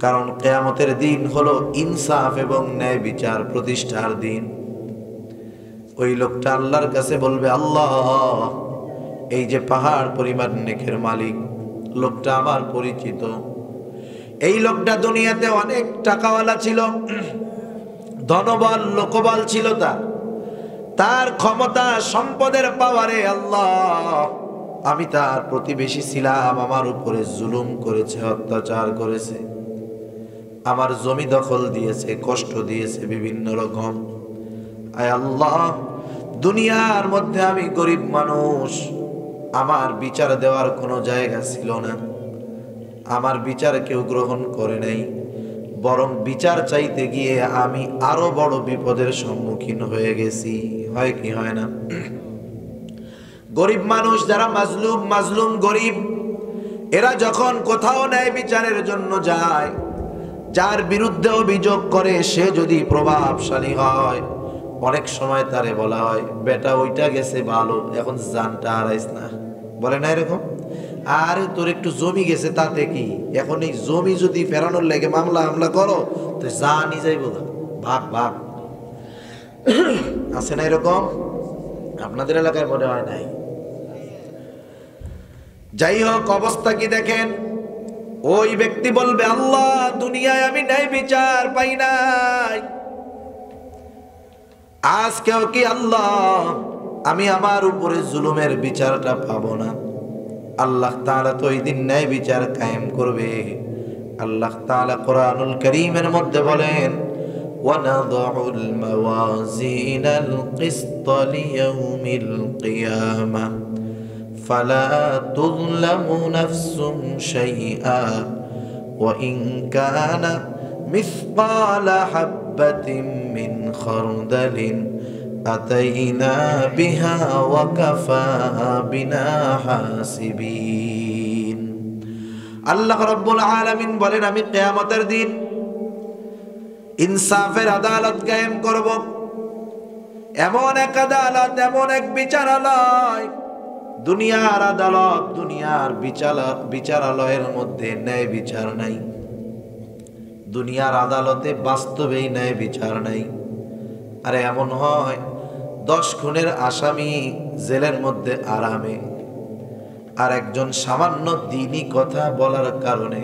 কারণ কিয়ামতের দিন হলো ইনসাফ এবং ন্যায় বিচার প্রতিষ্ঠার দিন। ওই লোকটা আল্লাহর কাছে বলবে, আল্লাহ, এই যে পাহাড় পরিমাণ নেকের মালিক লোকটা আমার পরিচিত। এই লোকটা দুনিয়াতে অনেক টাকাওয়ালা ছিল, ধনবল লোকবল ছিল, তার ক্ষমতা সম্পদের পাওয়ারে আল্লাহ আমি তার প্রতিবেশী ছিলাম, আমার উপরে জুলুম করেছে, অত্যাচার করেছে, আমার জমি দখল দিয়েছে, কষ্ট দিয়েছে বিভিন্ন রকম। আয় আল্লাহ, দুনিয়ার মধ্যে আমি গরিব মানুষ, আমার বিচার দেওয়ার কোনো জায়গা ছিল না, আমার বিচার কেউ গ্রহণ করে নাই, বরং বিচার চাইতে গিয়ে আমি আরো বড় বিপদের সম্মুখীন হয়ে গেছি। হয় কি হয় না? গরিব মানুষ যারা মাজলুম গরিব, এরা যখন কোথাও ন্যায় বিচারের জন্য যায়, যার বিরুদ্ধে অভিযোগ করে সে যদি প্রভাবশালী হয়, অনেক সময় তারে বলা হয়, বেটা ওইটা গেছে ভালো, এখন জানটা হারাইস না। বলে না এরকম? আরে তোর একটু জমি গেছে তাতে কি, এখন এই জমি যদি ফেরানোর লেগে মামলা করো তো জানি যাইব, ভাগ ভাগ। আছে না এরকম? আপনাদের এলাকায় মনে হয় নাই? যাই হোক, অবস্থা কি দেখেন, ওই ব্যক্তি বলবে, আল্লাহ, দুনিয়ায় আমি ন্যায় বিচার পাই নাই, আজকেও কি আল্লাহ আমি আমার উপরে জুলুমের বিচারটা পাবো না? আল্লাহ তাআলা তো ওই দিন ন্যায় বিচার কায়েম করবে। আল্লাহ তাআলা কোরআনুল কারীমের মধ্যে বলেন, ওয়ানাদউল মাওয়াজিনাল কিসত লিয়াউমিল কিয়ামাহ ফালা তুযলামু নাফসুন শাইআ ওয়া ইন কানা মিসকালা হাববাতিন মিন খারদালিন আতাইনা বিহা ওয়া কাফা বিনা হাসিবিন। আল্লাহ রাব্বুল আলামিন বলেন, আমি কিয়ামতের দিন ইনসাফের আদালত কায়েম করব। এমন এক আদালত, এমন এক বিচারালয়, দুনিয়ার আদালত, দুনিয়ার বিচারালয়ের মধ্যে ন্যায় বিচার নাই। দুনিয়ার আদালতে বাস্তবেই ন্যায় বিচার নাই। আরে এমন হয় 10 খুনের আসামি জেলের মধ্যে আরামে, আর একজন সামান্য দ্বীনি কথা বলার কারণে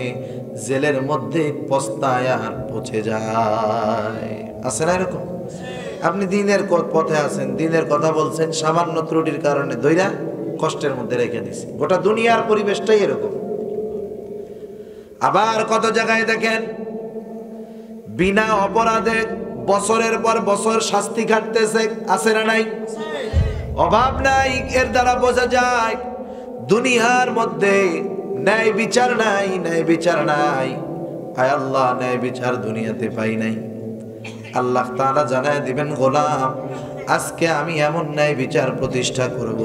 জেলের মধ্যে পস্তায় আর পচে যায়। আছে না এরকম? আপনি দিনের পথে আছেন, দিনের কথা বলছেন, সামান্য ত্রুটির কারণে দইরা কষ্টের মধ্যে রেখে দিছে। গোটা দুনিয়ার পরিবেশটাই এরকম। আবার কত জায়গায় দেখেন, বিনা অপরাধে বছরের পর বছর শাস্তি কাটতেছে। আছে না নাই? অভাব নাই। এর দ্বারা বোঝা যায় দুনিয়ার মধ্যে ন্যায় বিচার নাই, ন্যায় বিচার নাই। আয় আল্লাহ, ন্যায় বিচার দুনিয়াতে পাই নাই। আল্লাহ তাআলা জানায় দিবেন, গোলাম, আজকে আমি এমন ন্যায় বিচার প্রতিষ্ঠা করব,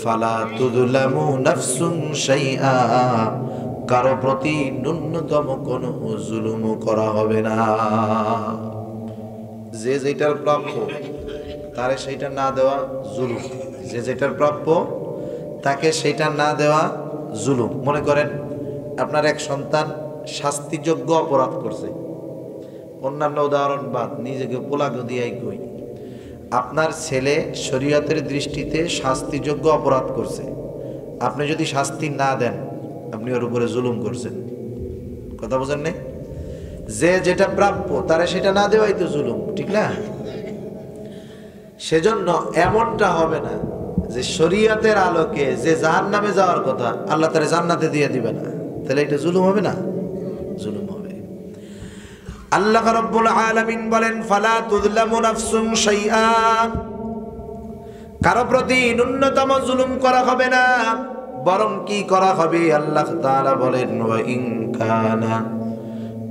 ফালা তুযলামু নাফসুন শাইআ, কারো প্রতি ন্যূনতম কোনো জুলুম করা হবে না। যে যেটার প্রাপ্য তারে সেটা না দেওয়া জুলুম। যে যেটার প্রাপ্য তাকে সেটা না দেওয়া জুলুম। মনে করেন আপনার এক সন্তান শাস্তিযোগ্য অপরাধ করছে, অন্যান্য উদাহরণ বাদ, নিজেকে পোলাগ দিয়াই কই, আপনার ছেলে শরীয়তের দৃষ্টিতে শাস্তিযোগ্য অপরাধ করছে, আপনি যদি শাস্তি না দেন আপনি ওর উপরে জুলুম করছেন। কথা বোঝেন নাই? যে যেটা প্রাপ্য তারা সেটা না দেওয়াই তো জুলুম, ঠিক না? সেজন্য এমনটা হবে না যে শরীয়তের আলোকে যে জাহান্নামে যাওয়ার কথা আল্লাহ তারে জান্নাতে দিয়ে দিবে না, তাহলে এটা জুলুম হবে না? জুলুম হবে। আল্লাহ রাব্বুল আলামিন বলেন, ফালা তুযলামু নাফসুন শাইআ, কারো প্রতি ন্যূনতম জুলুম করা হবে না, বরং কি করা হবে? আল্লাহ তাআলা বলেন, ওয়া ইন কানা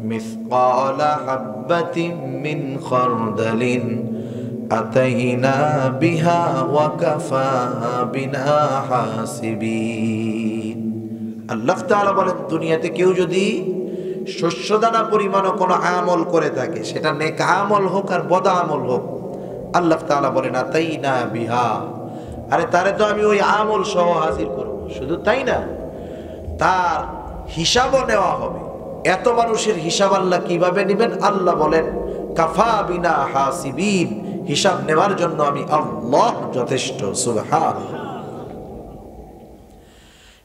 মিসকালা হাববাতিন মিন খারদালিন আতাইনা বিহা ওয়া কাফা বিনা হাসিবিন। আল্লাহ তাআলা বলেন, দুনিয়াতে কেউ যদি শস্যদানা পরিমাণও কোনো আমল করে থাকে, সেটা নেক আমল হোক আর বদ আমল হোক, আল্লাহ তাআলা বলেন আতাইনা বিহা, আরে তারে তো আমি ওই আমল সহ হাজির করব। শুধু তাই না, তার হিসাবও নেওয়া হবে। এত মানুষের হিসাব আল্লাহ কিভাবে নেবেন? আল্লাহ বলেন কাফা বিনা হাসিবিন, হিসাব নেওয়ার জন্য আমি আল্লাহ যথেষ্ট। সুবহানাল্লাহ।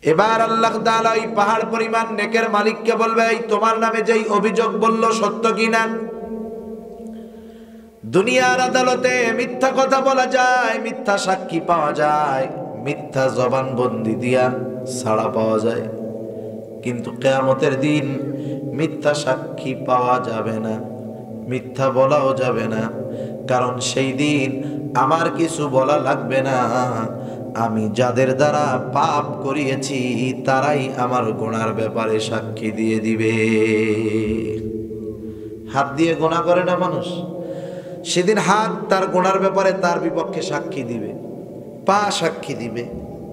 এবার আল্লাহ তাআলা এই পাহাড় পরিমাণ নেকের মালিককে বলবে, এই তোমার নামে যেই অভিযোগ বলল সত্য কিনা? দুনিয়ার আদালতে মিথ্যা কথা বলা যায়, মিথ্যা সাক্ষী পাওয়া যায়, মিথ্যা জবানবন্দি দিয়া ছাড়া পাওয়া যায়, কিন্তু কিয়ামতের দিন মিথ্যা সাক্ষী পাওয়া যাবে না, মিথ্যা বলাও যাবে না। কারণ সেই দিন আমার কিছু বলা লাগবে না, আমি যাদের দ্বারা পাপ করিয়েছি তারাই আমার গুনার ব্যাপারে সাক্ষী দিয়ে দিবে। হাত দিয়ে গুনাহ করে না মানুষ, সেদিন হাত তার গুনার ব্যাপারে তার বিপক্ষে সাক্ষী দিবে, পা সাক্ষী দিবে,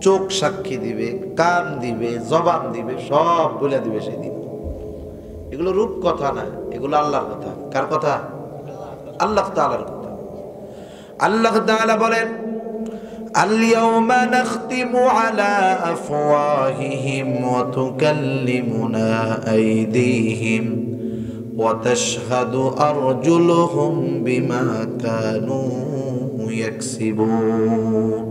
চোখ সাক্ষী দিবে, কান দিবে, জবান দিবে, সব বলে দিবে সেদিন। এগুলো রূপ কথা না, এগুলো আল্লাহর কথা। কার কথা? আল্লাহ তাআলার কথা। আল্লাহ তাআলা বলেন আল-ইয়াওমা নাখতিমু আলা আফওয়াহিহিম ওয়া তুকাল্লিমুনা আইদিহিম ওয়া তাশহাদু আরজুলুহুম বিমা কানু ইয়াকসিবুন।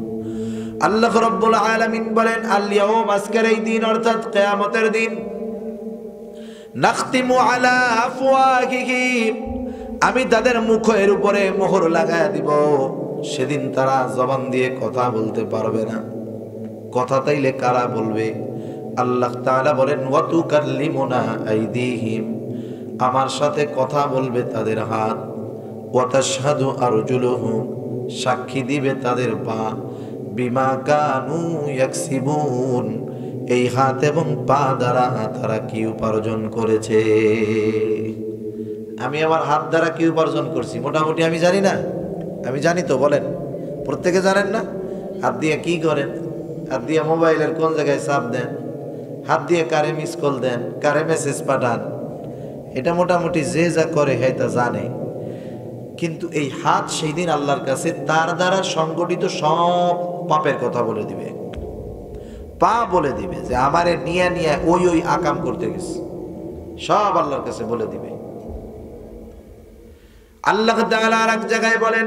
আল্লাহ রাব্বুল আলামিন বলেন আল-ইয়াওম, আজকের এই দিন অর্থাৎ কিয়ামতের দিন, নাখতিমু আলা আফওয়াহিহিম, আমি তাদের মুখের উপরে মোহর লাগায় দিব। সেদিন তারা জবান দিয়ে কথা বলতে পারবে না। কথা তাইলে কারা বলবে? আল্লাহ তাআলা বলেন ওয়া তুকাল্লিমুনা আইদিহিম, আমার সাথে কথা বলবে তাদের হাত, ওয়া তাশহাদু আরজুলুহুম, সাক্ষী দিবে তাদের পা, বিমা কানু ইয়াকসিবুন, এই হাত এবং পা দ্বারা তারা কি উপার্জন করেছে। আমি আমার হাত দ্বারা কি উপার্জন করছি মোটামুটি আমি জানি না? আমি জানি তো, বলেন প্রত্যেকে জানেন না? হাত দিয়ে কি করেন? হাত দিয়ে মোবাইলের কোন জায়গায় চাপ দেন, হাত দিয়ে কারে মিস কল দেন, কারে মেসেজ পাঠান, এটা মোটামুটি যে যা করে হ্যাঁ তা জানে। কিন্তু এই হাত সেই দিন আল্লাহর কাছে তার দ্বারা সংগঠিত সব পাপের কথা বলে দিবে। পা বলে দিবে যে আমারে নিয়ে নিয়ে ওই ওই আকাম করতে গেছে, সব আল্লাহর কাছে বলে দিবে। আল্লাহ তাআলা আর এক জায়গায় বলেন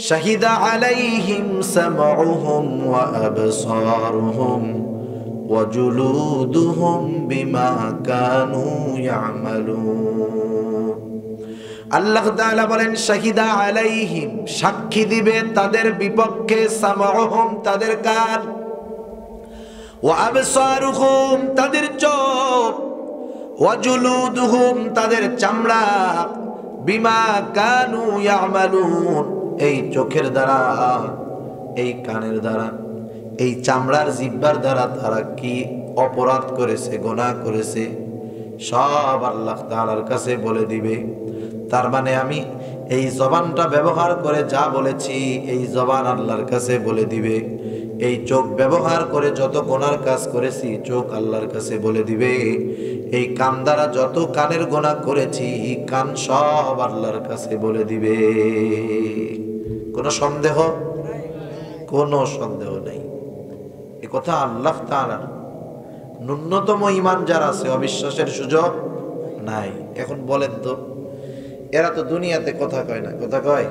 শাহিদা আলাইহিম সামউহুম ওয়া আবসারুহুম ওয়া জুলুদুহুম বিমা কানু ইয়ামালুন। আল্লাহ তাআলা বলেন শাহিদা আলাইহিম, সাক্ষী দিবে তাদের বিপক্ষে, সামউহুম তাদের কান, ওয়া আবসারুহুম তাদের চোখ, ওয়া জুলুদুহুম তাদের চামড়া, বিমা কানু ইয়ামালুন, এই চোখের দ্বারা, এই কানের দ্বারা, এই চামড়ার জিহ্বার দ্বারা তারা কি অপরাধ করেছে, গুনাহ করেছে, সব আল্লাহ তাআলার কাছে বলে দিবে। তার মানে আমি এই জবানটা ব্যবহার করে যা বলেছি, এই জবান আল্লাহর কাছে বলে দিবে। এই চোখ ব্যবহার করে যত গুনার কাজ করেছি, চোখ আল্লাহর কাছে বলে দিবে। এই কান দ্বারা যত কানের গুনাহ করেছি, কান সব আল্লাহর কাছে বলে দিবে। কোনো সন্দেহ? কোনো সন্দেহ নেই। এ কথা আল্লাহ তাআলার। ন্যূনতম ঈমান যার আছে, অবিশ্বাসের সুযোগ নাই। এখন বলেন তো, এরা তো দুনিয়াতে কথা কয় না, কথা কয়?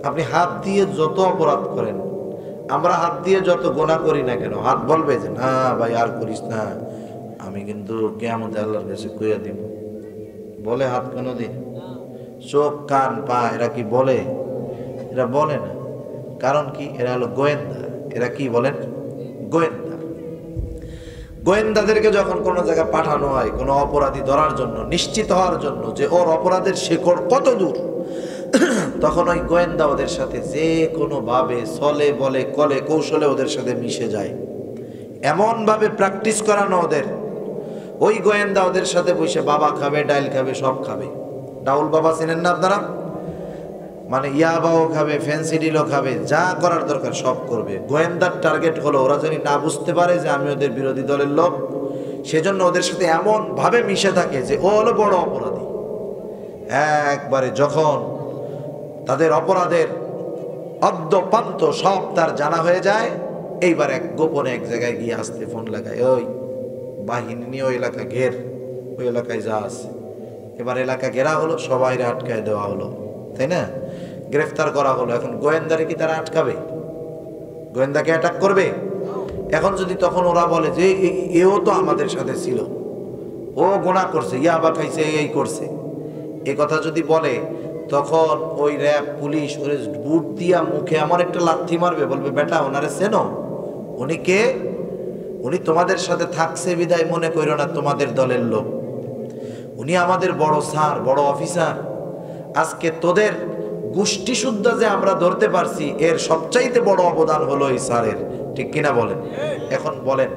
আপনি হাত দিয়ে যত অপরাধ করেন, আমরা হাত দিয়ে যত গুনাহ করি না কেন, হাত বলবে যে না ভাই আর করিস না, আমি কিন্তু কিয়ামতে আল্লাহর কাছে কইয়া দিব? বলে হাত কোনোদিন? চোখ, কান, পা এরা কি বলে? এরা বলে না। কারণ কি? এরা হলো গোয়েন্দা। এরা কি বলেন? গোয়েন্দা। গোয়েন্দাদেরকে যখন কোনো জায়গায় পাঠানো হয় কোনো অপরাধী ধরার জন্য, নিশ্চিত হওয়ার জন্য যে ওর অপরাধের শেকড় কত দূর, তখন ওই গোয়েন্দা ওদের সাথে যে কোনো ভাবে চলে বলে কলে কৌশলে ওদের সাথে মিশে যায়। এমন ভাবে প্র্যাকটিস করানো ওদের, ওই গোয়েন্দা ওদের সাথে বসে বাবা খাবে, ডাইল খাবে, সব খাবে। ডাউল বাবা চিনেন না আপনারা? মানে ইয়াবাও খাবে, ফেন্সিডিলও খাবে, যা করার দরকার সব করবে। গোয়েন্দার টার্গেট হলো ওরা যেন না বুঝতে পারে যে আমি ওদের বিরোধী দলের লোক, সেজন্য ওদের সাথে এমন ভাবে মিশে থাকে যে ও হলো বড় অপরাধী। একবারে যখন তাদের অপরাধের অদ্যপান্ত সব তার জানা হয়ে যায়, এইবার এক গোপনে এক জায়গায় গিয়ে আসতে ফোন লাগায়, ওই বাহিনী নিয়ে ওই এলাকা ঘের, ওই এলাকায় যা আছে। এবার এলাকা ঘেরা হলো, সবাই আটকায় দেওয়া হলো, তাই না? গ্রেফতার করা হলো। এখন গোয়েন্দারে কি তারা আটকাবে? গোয়েন্দাকে অ্যাটাক করবে? এখন যদি তখন ওরা বলে যে এও তো আমাদের সাথে ছিল, ও গুনাহ করছে, ইয়াবা খাইছে, এই করছে, এ কথা যদি বলে, তখন ওই র্যাব পুলিশ ওরে বুট দিয়া মুখে এমন একটা লাথি মারবে, বলবে বেটা ওনারে চেনো, উনি কে? উনি তোমাদের সাথে থাকছে বিদায় মনে করো না তোমাদের দলের লোক, উনি আমাদের বড় স্যার, বড় অফিসার। আজকে তোদের গোষ্ঠী শুদ্ধ যে আমরা ধরতে পারছি, এর সবচাইতে বড় অবদান হলো এই স্যারের, ঠিক কিনা বলেন? এখন বলেন,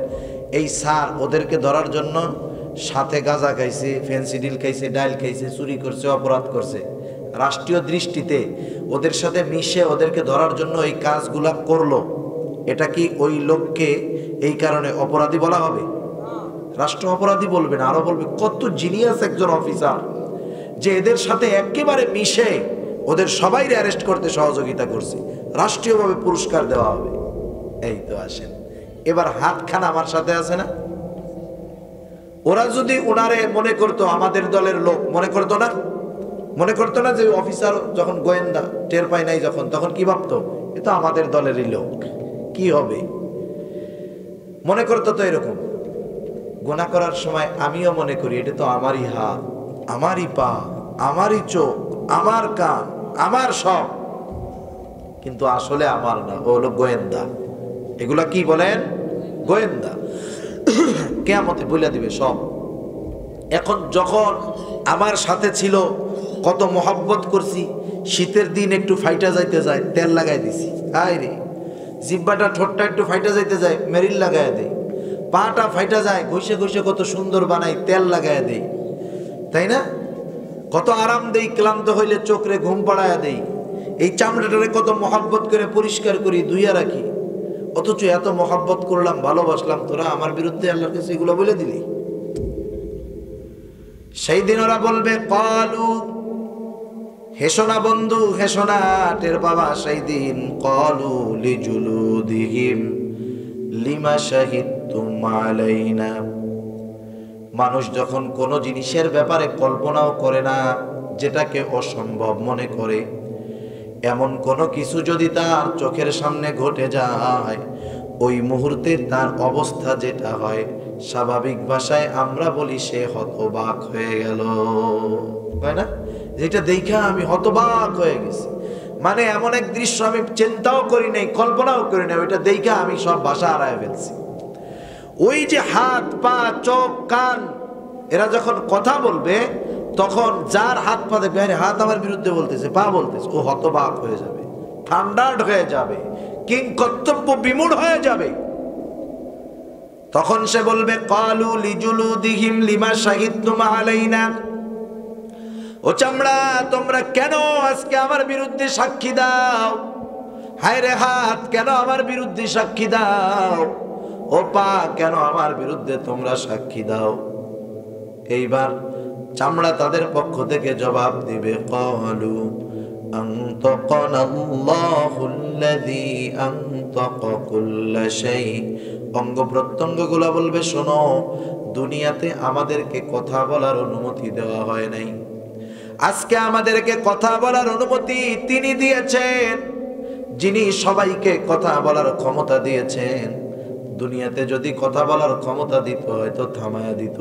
এই স্যার ওদেরকে ধরার জন্য সাথে গাঁজা খাইছে, ফেন্সিডিল খাইছে, ডাইল খাইছে, চুরি করছে, অপরাধ করছে, রাষ্ট্রীয় দৃষ্টিতে ওদের সাথে মিশে ওদেরকে ধরার জন্য এই কাজগুলা করলো, এটা কি ওই লোককে এই কারণে অপরাধী বলা হবে? রাষ্ট্র অপরাধী বলবে না, আরো বলবে কত জিনিয়াস একজন অফিসার যে এদের সাথে একেবারে মিশে ওদের সবাইকে অ্যারেস্ট করতে সহযোগিতা করছে, রাষ্ট্রীয়ভাবে পুরস্কার দেওয়া হবে। এই তো আসেন, এবার হাতখানা আমার সাথে আছে না? ওরা যদি ওনারে মনে করতো আমাদের দলের লোক, মনে করতো না? মনে করতো না যে অফিসার যখন গোয়েন্দা টের পায় নাই যখন, তখন কি ভাবতো? এ তো আমাদের দলেরই লোক, কি হবে? মনে করতো তো এরকম। গুনাহ করার সময় আমিও মনে করি এটা তো আমারই হাত, আমারই পা, আমারই চোখ, আমার কান, আমার সব, কিন্তু আসলে আমার না, ও হলো গোয়েন্দা। এগুলা কি বলেন? গোয়েন্দা। কিয়ামতে বলে দিবে সব। এখন যখন আমার সাথে ছিল, কত মহব্বত করছি, শীতের দিন একটু ফাইটা যাইতে যায়, তেল লাগাই দিছি, আয় রে, জিব্বাটা ঠোঁটটা একটু ফাইটা যাইতে যায়, মেরিল লাগাই দেয়, পাটা ফাইটা যায়, ঘষে ঘষে কত সুন্দর বানাই, তেল লাগাই দেই, তাই না? কত আরাম দেই, ক্লান্ত হইলে চোখরে ঘুম পাড়ায়া দেই, এই চামড়াটারে কত মহব্বত করে পরিষ্কার করি, ধুইয়া রাখি। অথচ এত মহব্বত করলাম, ভালোবাসলাম, তোরা আমার বিরুদ্ধে আল্লাহর কাছে এগুলো বলে দিলি। সেই দিন ওরা বলবে, ক্বালু, হেসো না বন্ধু, হেসো না, টের বাবা সেই দিন, ক্বালু লিজুলুদিহিম লিমা শাহিদতুম আলাইনা। মানুষ যখন কোনো জিনিসের ব্যাপারে কল্পনাও করে না, যেটাকে অসম্ভব মনে করে, এমন কোনো কিছু যদি তার চোখের সামনে ঘটে যায়, ওই মুহূর্তে তার অবস্থা যেটা হয়, স্বাভাবিক ভাষায় আমরা বলি সে হতবাক হয়ে গেল, তাই না? যেটা দেখা আমি হতবাক হয়ে গেছি, মানে এমন এক দৃশ্য আমি চিন্তাও করি নাই, কল্পনাও করি নাই, ওইটা দেখা আমি সব ভাষা হারায় ফেলছি। ওই যে হাত, পা, চোখ, কান, এরা যখন কথা বলবে, তখন যার হাত পা দেখবে, আরে হাত আমার বিরুদ্ধে বলতেছে, পা বলতেছে, ও হতবাক হয়ে যাবে, থান্ডার্ড হয়ে যাবে, কিং কর্তব্য বিমূঢ় হয়ে যাবে। তখন সে বলবে, ক্বালু লিজুলুদিহিম লিমা শাহিদতুম আলাইনা। ও চামড়া, তোমরা কেন আজকে আমার বিরুদ্ধে সাক্ষী দাও? হায় রে হাত, কেন আমার বিরুদ্ধে সাক্ষী দাও? ও পা, কেন আমার বিরুদ্ধে তোমরা সাক্ষী দাও? এইবার চামড়া তাদের পক্ষ থেকে জবাব দিবে, ক্বালু আনতাকানাল্লাহুল্লাযী আনতাকা কুল্লা শাই। অঙ্গ প্রত্যঙ্গগুলো বলবে, শোনো, দুনিয়াতে আমাদেরকে কথা বলার অনুমতি দেওয়া হয় নাই, আজকে আমাদেরকে কথা বলার অনুমতি তিনি দিয়েছেন, যিনি সবাইকে কথা বলার ক্ষমতা দিয়েছেন। দুনিয়াতে যদি কথা বলার ক্ষমতা দিত, হয়তো থামায়া দিত,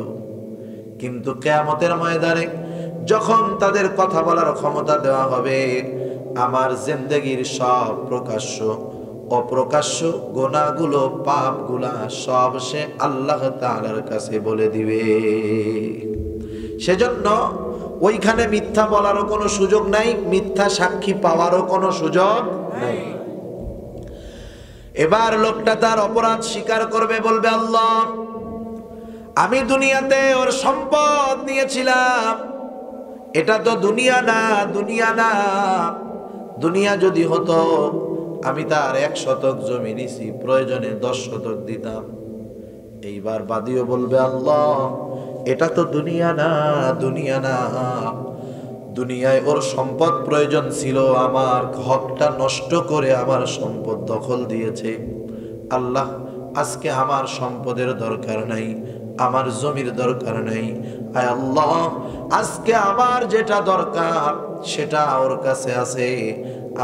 কিন্তু কিয়ামতের ময়দানে যখন তাদের কথা বলার ক্ষমতা দেওয়া হবে, আমার জিন্দেগির সব প্রকাশ্য অপ্রকাশ্য গুনাহগুলো, পাপগুলা সব সে আল্লাহ তাআলার কাছে বলে দিবে। সেজন্য ওইখানে মিথ্যা বলারও কোনো সুযোগ নাই, মিথ্যা সাক্ষী পাওয়ারও কোনো সুযোগ নাই। এবার লোকটা তার অপরাধ স্বীকার করবে, বলবে, আল্লাহ, আমি দুনিয়াতে ওর সম্পদ নিয়েছিলাম, এটা তো দুনিয়া না, দুনিয়া না, দুনিয়া যদি হতো আমি তার 1 শতক জমি নিছি, প্রয়োজনে 10 শতক দিতাম। এইবার বাদীও বলবে আল্লাহ এটা তো দুনিয়া না, দুনিয়া না, দুনিয়ায় ওর সম্পদ প্রয়োজন ছিল, আমার হকটা নষ্ট করে আমার সম্পদ দখল দিয়েছে। আল্লাহ আজকে আমার সম্পদের দরকার নাই, আমার জমির দরকার নাই। আয় আল্লাহ আজকে আমার যেটা দরকার সেটা ওর কাছে আছে,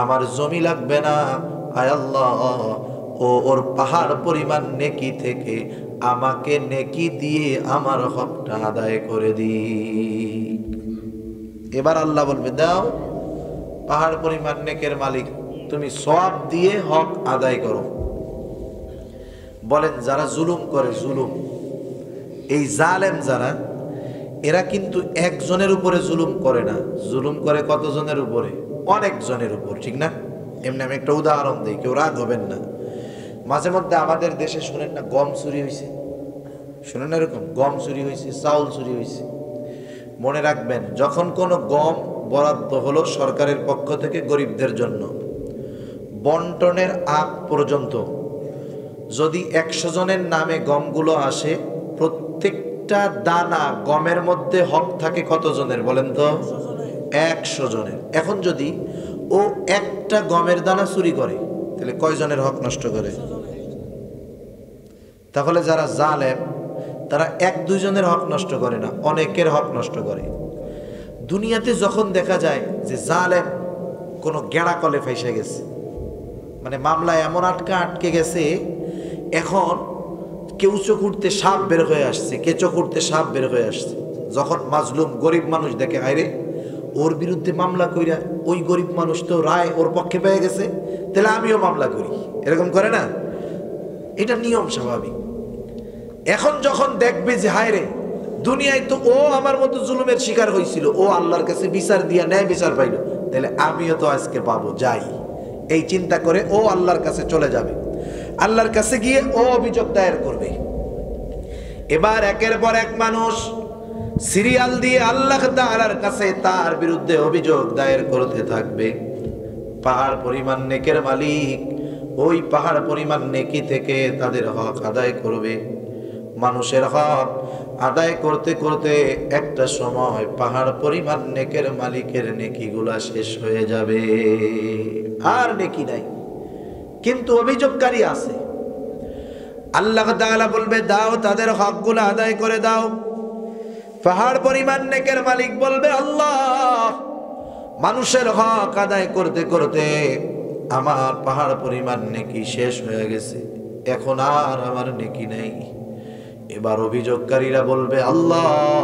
আমার জমি লাগবে না। আয় আল্লাহ ওর পাহাড় পরিমাণ নেকি থেকে আমাকে নেকি দিয়ে আমার হকটা আদায় করে দি। এবার আল্লাহ বলবে দাও, পাহাড় পরিমাণ নেকের মালিক তুমি সওয়াব দিয়ে হক আদায় করো। বলেন যারা জুলুম করে, জুলুম, এই জালেম যারা, এরা কিন্তু একজনের উপরে জুলুম করে না, জুলুম করে কতজনের উপরে? অনেক জনের উপর, ঠিক না? এমনি আমি একটা উদাহরণ দিই, কেউ রাগ হবেন না। মাঝে মধ্যে আমাদের দেশে শুনেন না গম চুরি হয়েছে, শুনেন এরকম গম চুরি হয়েছে, চাউল চুরি হয়েছে। মনে রাখবেন যখন কোনো গম বরাদ্দ হলো সরকারের পক্ষ থেকে গরিবদের জন্য, বন্টনের আগ পর্যন্ত যদি 100 জনের নামে গমগুলো আসে, প্রত্যেকটা দানা গমের মধ্যে হক থাকে কতজনের বলেন তো? 100 জনের। এখন যদি ও একটা গমের দানা চুরি করে তাহলে কয়জনের হক নষ্ট করে? তাহলে যারা জালেম তারা 1-2 জনের হক নষ্ট করে না, অনেকের হক নষ্ট করে। দুনিয়াতে যখন দেখা যায় যে জালেম কোনো গেঁড়া কলে ফাইসে গেছে, মানে মামলায় এমন আটকে গেছে, এখন কেউ চকুরতে সাপ বের হয়ে আসছে, কে চকুরতে সাপ বের হয়ে আসছে, যখন মাজলুম গরিব মানুষ দেখে হায়রে ওর বিরুদ্ধে মামলা কইরা ওই গরিব মানুষ তো রায় ওর পক্ষে পেয়ে গেছে, তাহলে আমিও মামলা করি, এরকম করে না? এটা নিয়ম, স্বাভাবিক। এখন যখন দেখবে যে হায়রে দুনিয়ায় তো ও আমার মতো জুলুমের শিকার হয়েছিল, ও আল্লাহর কাছে বিচার দিয়া ন্যায় বিচার পাইল, তাহলে আমিও তো আজকে পাবো, যাই, এই চিন্তা করে ও আল্লাহর কাছে চলে যাবে। আল্লাহর কাছে গিয়ে ও অভিযোগ দায়ের করবে। এবার একের পর এক মানুষ সিরিয়াল দিয়ে আল্লাহ তাআলার কাছে তার বিরুদ্ধে অভিযোগ দায়ের করতে থাকবে। পাহাড় পরিমাণ নেকের মালিক ওই পাহাড় পরিমাণ নেকি থেকে তাদের হক আদায় করবে। মানুষের হক আদায় করতে করতে একটা সময় পাহাড় পরিমাণ নেকের মালিকের নেকিগুলা শেষ হয়ে যাবে, আর নেকি নাই, কিন্তু অভিযোগকারী আছে। আল্লাহ তাআলা বলবে দাও, তাদের হকগুলো আদায় করে দাও। পাহাড় পরিমাণ নেকের মালিক বলবে আল্লাহ মানুষের হক আদায় করতে করতে আমার পাহাড় পরিমাণ নেকি শেষ হয়ে গেছে, এখন আর আমার নেকি নেই। এবার অভিযোগকারীরা বলবে আল্লাহ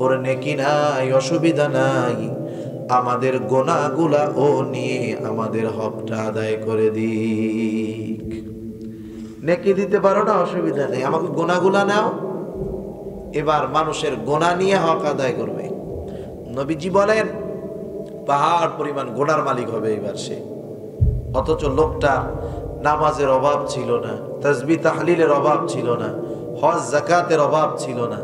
ওর নেকি নাই, অসুবিধা নাই, আমাদের গোনাগুলা ও নিয়ে আমাদের হকটা আদায় করে দিক। নেকি দিতে পারো না, অসুবিধা নেই, আমাকে গোনাগুলা নাও। এবার মানুষের গোনা নিয়ে হক আদায় করবে। নবীজি বলেন পাহাড় পরিমাণ গোনার মালিক হবে এবার সে। অথচ লোকটা নামাজের অভাব ছিল না, তাসবিহ তাহলিলের অভাব ছিল না, হজ যাকাতের অভাব ছিল না,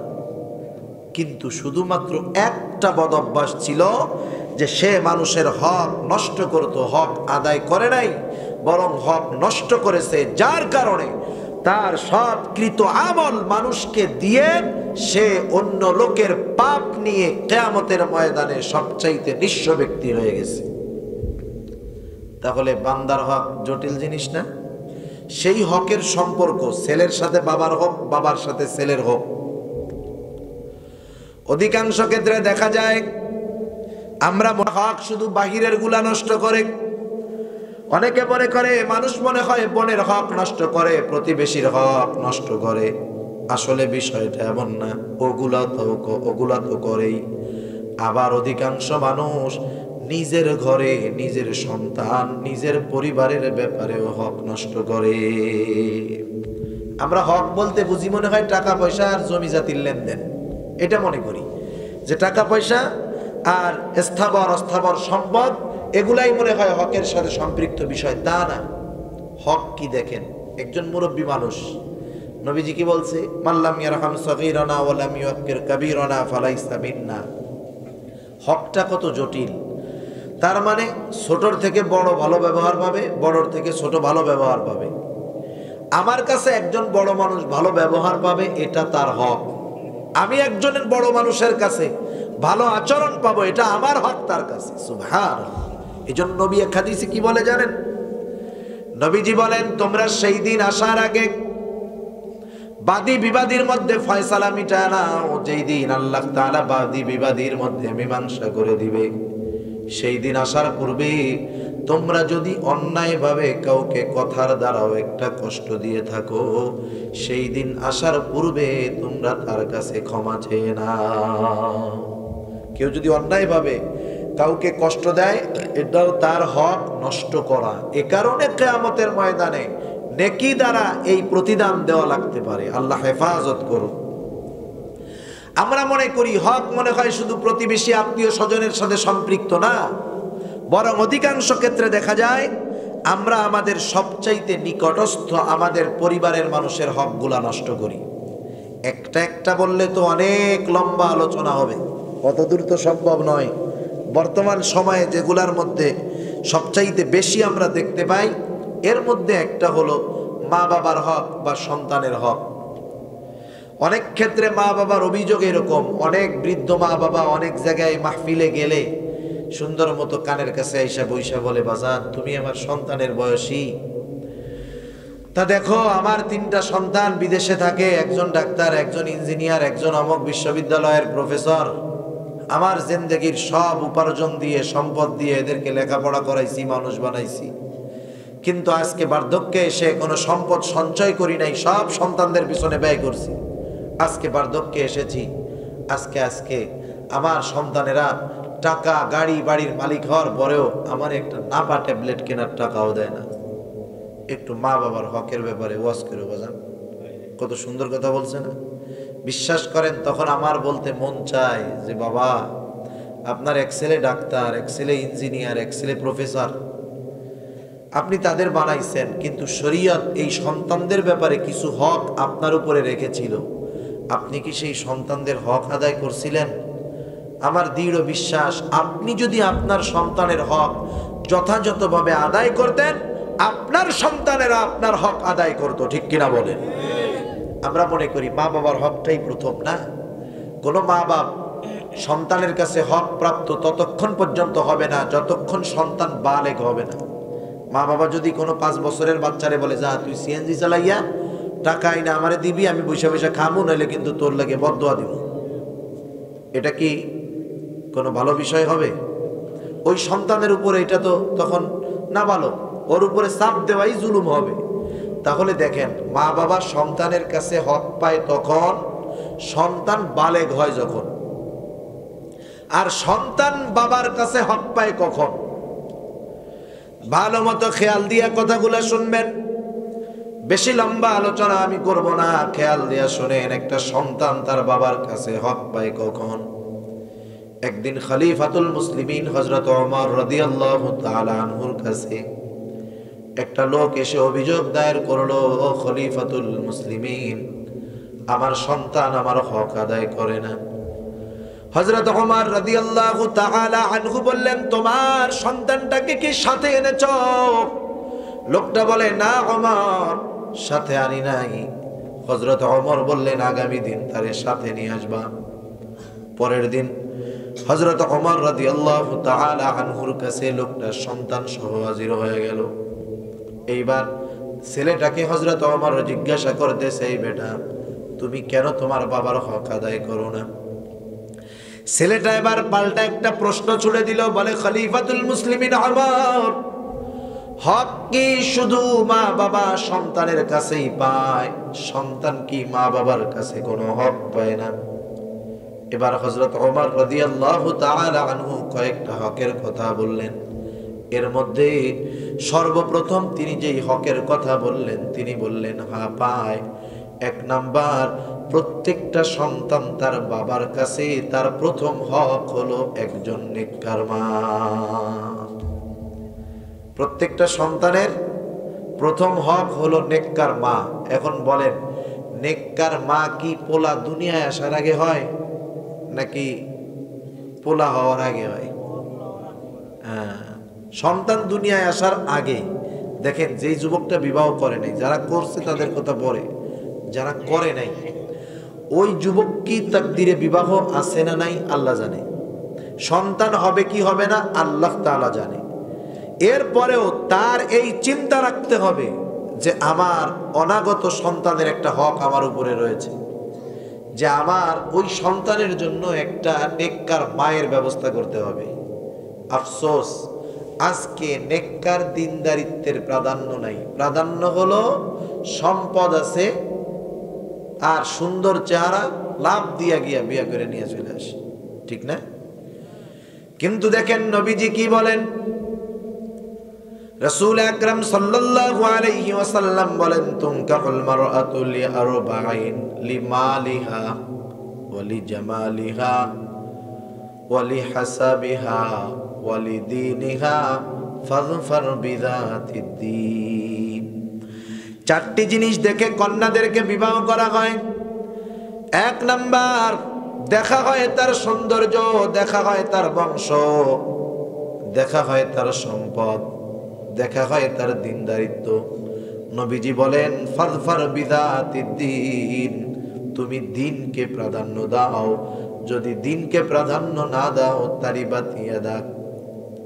কিন্তু শুধুমাত্র একটা বদ অভ্যাস ছিল যে সে মানুষের হক নষ্ট করত, হক আদায় করে নাই, বরং হক নষ্ট করেছে, যার কারণে তার সব কৃত আমল মানুষকে দিয়ে সে অন্য লোকের পাপ নিয়ে কিয়ামতের ময়দানে সবচাইতে নিঃস্ব ব্যক্তি হয়ে গেছে। তাহলে বান্দার হক জটিল জিনিস না? সেই হকের সম্পর্ক ছেলের সাথে বাবার হক, বাবার সাথে ছেলের হক। অধিকাংশ ক্ষেত্রে দেখা যায় আমরা হক শুধু বাহিরের গুলা নষ্ট করে, অনেকে মনে করে, মানুষ মনে হয় বোনের হক নষ্ট করে, প্রতিবেশীর হক নষ্ট করে। আসলে বিষয়টা এমন না, ওগুলা তো করেই। আবার অধিকাংশ মানুষ নিজের ঘরে নিজের সন্তান, নিজের পরিবারের ব্যাপারেও হক নষ্ট করে। আমরা হক বলতে বুঝি মনে হয় টাকা পয়সা আর জমি জাতির লেনদেন, এটা মনে করি যে টাকা পয়সা আর স্থাবর অস্থাবর সম্পদ এগুলাই মনে হয় হকের সাথে সম্পৃক্ত বিষয়। তা না, হক কি দেখেন। একজন মুরব্বী মানুষ, নবীজি কি বলছে? মাল্লাম ইয়ারহাম সগীরানা ওয়া লাম ইউক্কির কাবীরানা ফালাইসা মিন্না। হকটা কত জটিল। তার মানে ছোটর থেকে বড় ভালো ব্যবহার পাবে, বড়র থেকে ছোট ভালো ব্যবহার পাবে। আমার কাছে একজন বড় মানুষ ভালো ব্যবহার পাবে, এটা তার হক। আমি একজনের বড় মানুষের কাছে ভালো আচরণ পাবো, এটা আমার হক তার কাছে। সুবহানাল্লাহ। এজন্য নবী এক হাদিসে কি বলে জানেন? নবীজি বলেন, তোমরা সেই দিন আসার আগে বাদী বিবাদীর মধ্যে ফয়সালা মিটায় নাও। যেই দিন আল্লাহ তাআলা বাদী বিবাদীর মধ্যে মীমাংসা করে দিবে, সেই দিন আসার পূর্বে তোমরা যদি অন্যায়ভাবে কাউকে কথার দ্বারাও একটা কষ্ট দিয়ে থাকো, সেই দিন আসার পূর্বে তোমরা তার কাছে ক্ষমা চেয়ে নাও। কেউ যদি অন্যায়ভাবে কাউকে কষ্ট দেয়, এটাও তার হক নষ্ট করা। এ কারণে কিয়ামতের ময়দানে নেকি দ্বারা এই প্রতিদান দেওয়া লাগতে পারে। আল্লাহ হেফাজত করুন। আমরা মনে করি হক মনে হয় শুধু প্রতিবেশী আত্মীয় স্বজনের সাথে সম্পৃক্ত না, বরং অধিকাংশ ক্ষেত্রে দেখা যায় আমরা আমাদের সবচাইতে নিকটস্থ আমাদের পরিবারের মানুষের হকগুলা নষ্ট করি। একটা একটা বললে তো অনেক লম্বা আলোচনা হবে, অতদূর তো সম্ভব নয়। বর্তমান সময়ে যেগুলার মধ্যে সবচাইতে বেশি আমরা দেখতে পাই, এর মধ্যে একটা হলো মা বাবার হক বা সন্তানের হক। অনেক ক্ষেত্রে মা বাবার অভিযোগ এরকম, অনেক বৃদ্ধ মা বাবা অনেক জায়গায় মাহফিলে গেলে সুন্দর মতো কানের কাছে আইসা বইসা বলে, বাজান তুমি আমার সন্তানের বয়সী, তা দেখো আমার 3টা সন্তান বিদেশে থাকে, একজন ডাক্তার, একজন ইঞ্জিনিয়ার, একজন অমুক বিশ্ববিদ্যালয়ের প্রফেসর। আমার জিন্দেগির সব উপার্জন দিয়ে সম্পদ দিয়ে এদেরকে লেখাপড়া করাইছি, মানুষ বানাইছি, কিন্তু আজকে বার্ধক্যে এসে কোনো সম্পদ সঞ্চয় করি নাই, সব সন্তানদের পিছনে ব্যয় করছি। আজকে বার্ধক্যে এসেছি, আজকে আমার সন্তানেরা টাকা গাড়ি বাড়ির মালিক হওয়ার পরেও আমার একটা নাপা ট্যাবলেট কেনার টাকাও দেয় না। একটু মা বাবার হকের ব্যাপারে ওয়াজ করে বাজান। কত সুন্দর কথা বলছে না? বিশ্বাস করেন তখন আমার বলতে মন চায় যে বাবা, আপনার এক ছেলে ডাক্তার, এক ছেলে ইঞ্জিনিয়ার, এক ছেলে প্রফেসর, আপনি তাদের বানাইছেন, কিন্তু শরীয়ত এই সন্তানদের ব্যাপারে কিছু হক আপনার উপরে রেখেছিল। আপনি কি সেই সন্তানদের হক আদায় করছিলেন? আমার দৃঢ় বিশ্বাস, আপনি যদি আপনার সন্তানের হক যথাযথভাবে আদায় করতেন, আপনার সন্তানেরা আপনার হক আদায় করত। ঠিক কিনা বলেন? আমরা মনে করি মা বাবার হকটাই প্রথম না। কোনো মা বাপ সন্তানের কাছে হক প্রাপ্ত ততক্ষণ পর্যন্ত হবে না যতক্ষণ সন্তান বালেগ হবে না। মা বাবা যদি কোনো 5 বছরের বাচ্চারে বলে, যা তুই সিএনজি চালাইয়া টাকা আইনা আমারে দিবি, আমি বৈশা বৈশা খামু, নাইলে কিন্তু তোর লাগে বদদোয়া দিব, এটা কি কোনো ভালো বিষয় হবে? ওই সন্তানের উপরে এটা তো তখন না ভালো, ওর উপরে চাপ দেওয়াই জুলুম হবে। তাহলে দেখেন, মা বাবা সন্তানের কাছে হক পায় তখন সন্তান বালেগ হয় যখন, আর সন্তান বাবার কাছে হক পায় কখন? ভালো মতো খেয়াল দিয়া কথাগুলো শুনবেন, বেশি লম্বা আলোচনা আমি করব না, খেয়াল দিয়া শুনেন। একটা সন্তান তার বাবার কাছে হক পায় কখন? একদিন খলিফাতুল মুসলিমিন হযরত ওমর রাদিয়াল্লাহু তাআলা আনহুর কাছে একটা লোক এসে অভিযোগ দায়ের করলো, ও খলিফাতুল মুসলিমিন, আমার সন্তান আমার হক আদায় করে না। হযরত ওমর রাদিয়াল্লাহু তাআলা আনহু বললেন, তোমার সন্তানটাকে কি সাথে এনেছো? লোকটা বলে, না ওমর, সাথে আনি নাই। হযরত ওমর বললেন, আগামী দিন তারে সাথে নিয়ে আসবা। পরের দিন হযরত ওমর রাদিয়াল্লাহু তাআলা আনহুর কাছে লোকটা সন্তান সহ হাজির হয়ে গেল। এইবার ছেলেটাকে হযরত ওমর জিজ্ঞাসা করতেছে, এই বেটা, তুমি কেন তোমার বাবার হক আদায় করো না? ছেলেটা এবার পাল্টা একটা প্রশ্ন ছুড়ে দিল, বলে, খলিফাতুল মুসলিমিন ওমর, হক কি শুধু মা বাবা সন্তানের কাছেই পায়? সন্তান কি মা বাবার কাছে কোনো হক পায় না? এবার হযরত ওমর রাদিয়াল্লাহু তাআলা আনহু কয়েকটা হকের কথা বললেন। এর মধ্যে সর্বপ্রথম তিনি যেই হকের কথা বললেন, তিনি বললেন, হ্যাঁ পায়। 1 নাম্বার, প্রত্যেকটা সন্তান তার বাবার কাছে তার প্রথম হক হলো একজন নেককার মা। প্রত্যেকটা সন্তানের প্রথম হক হলো নেককার মা। এখন বলেন, নেককার মা কি পোলা দুনিয়ায় আসার আগে হয় নাকি পোলা হওয়ার আগে হয়? হ্যাঁ, সন্তান দুনিয়ায় আসার আগে দেখেন, যেই যুবকটা বিবাহ করে নাই, যারা করছে তাদের কথা পরে, যারা করে নাই ওই যুবক কি তাকদিরে বিবাহ আছে না নাই আল্লাহ জানে, সন্তান হবে কি হবে না আল্লাহ তাআলা জানে। এরপরেও তার এই চিন্তা রাখতে হবে যে আমার অনাগত সন্তানের একটা হক আমার উপরে রয়েছে, যে আমার ওই সন্তানের জন্য একটা নেককার মায়ের ব্যবস্থা করতে হবে। আফসোস, আজকে নেককার দিনদারিত্বের প্রাধান্য নাই, প্রাধান্য হলো সম্পদ আছে আর সুন্দর চেহারা, লাভ দিয়া গিয়া বিয়ে করে নিয়ে চলে আসে, ঠিক না? কিন্তু দেখেন নবীজি কি বলেন, রাসূল আকরাম সাল্লাল্লাহু আলাইহি ওয়াসাল্লাম বলেন, তুনকাহুল মারআতু লিআরবাঈন, লিমালিহা ওয়া লিজামালিহা ওয়া লিহাসাবিহা ওয়া লিদীনিহা ফাযফার বিযাতিদ দ্বীন। চারটি জিনিস দেখে কন্যাদেরকে বিবাহ করা হয়। এক নাম্বার, দেখা হয় তার সৌন্দর্য, দেখা হয় তার বংশ, দেখা হয় তার সম্পদ, দেখা হয় তার দিনদারিত্ব। নবীজি বলেন ফাযফার বিযাতিদ দ্বীন, তুমি দিনকে প্রাধান্য দাও। যদি দিনকে প্রাধান্য না দাও, তারিবাত ইয়াদাক,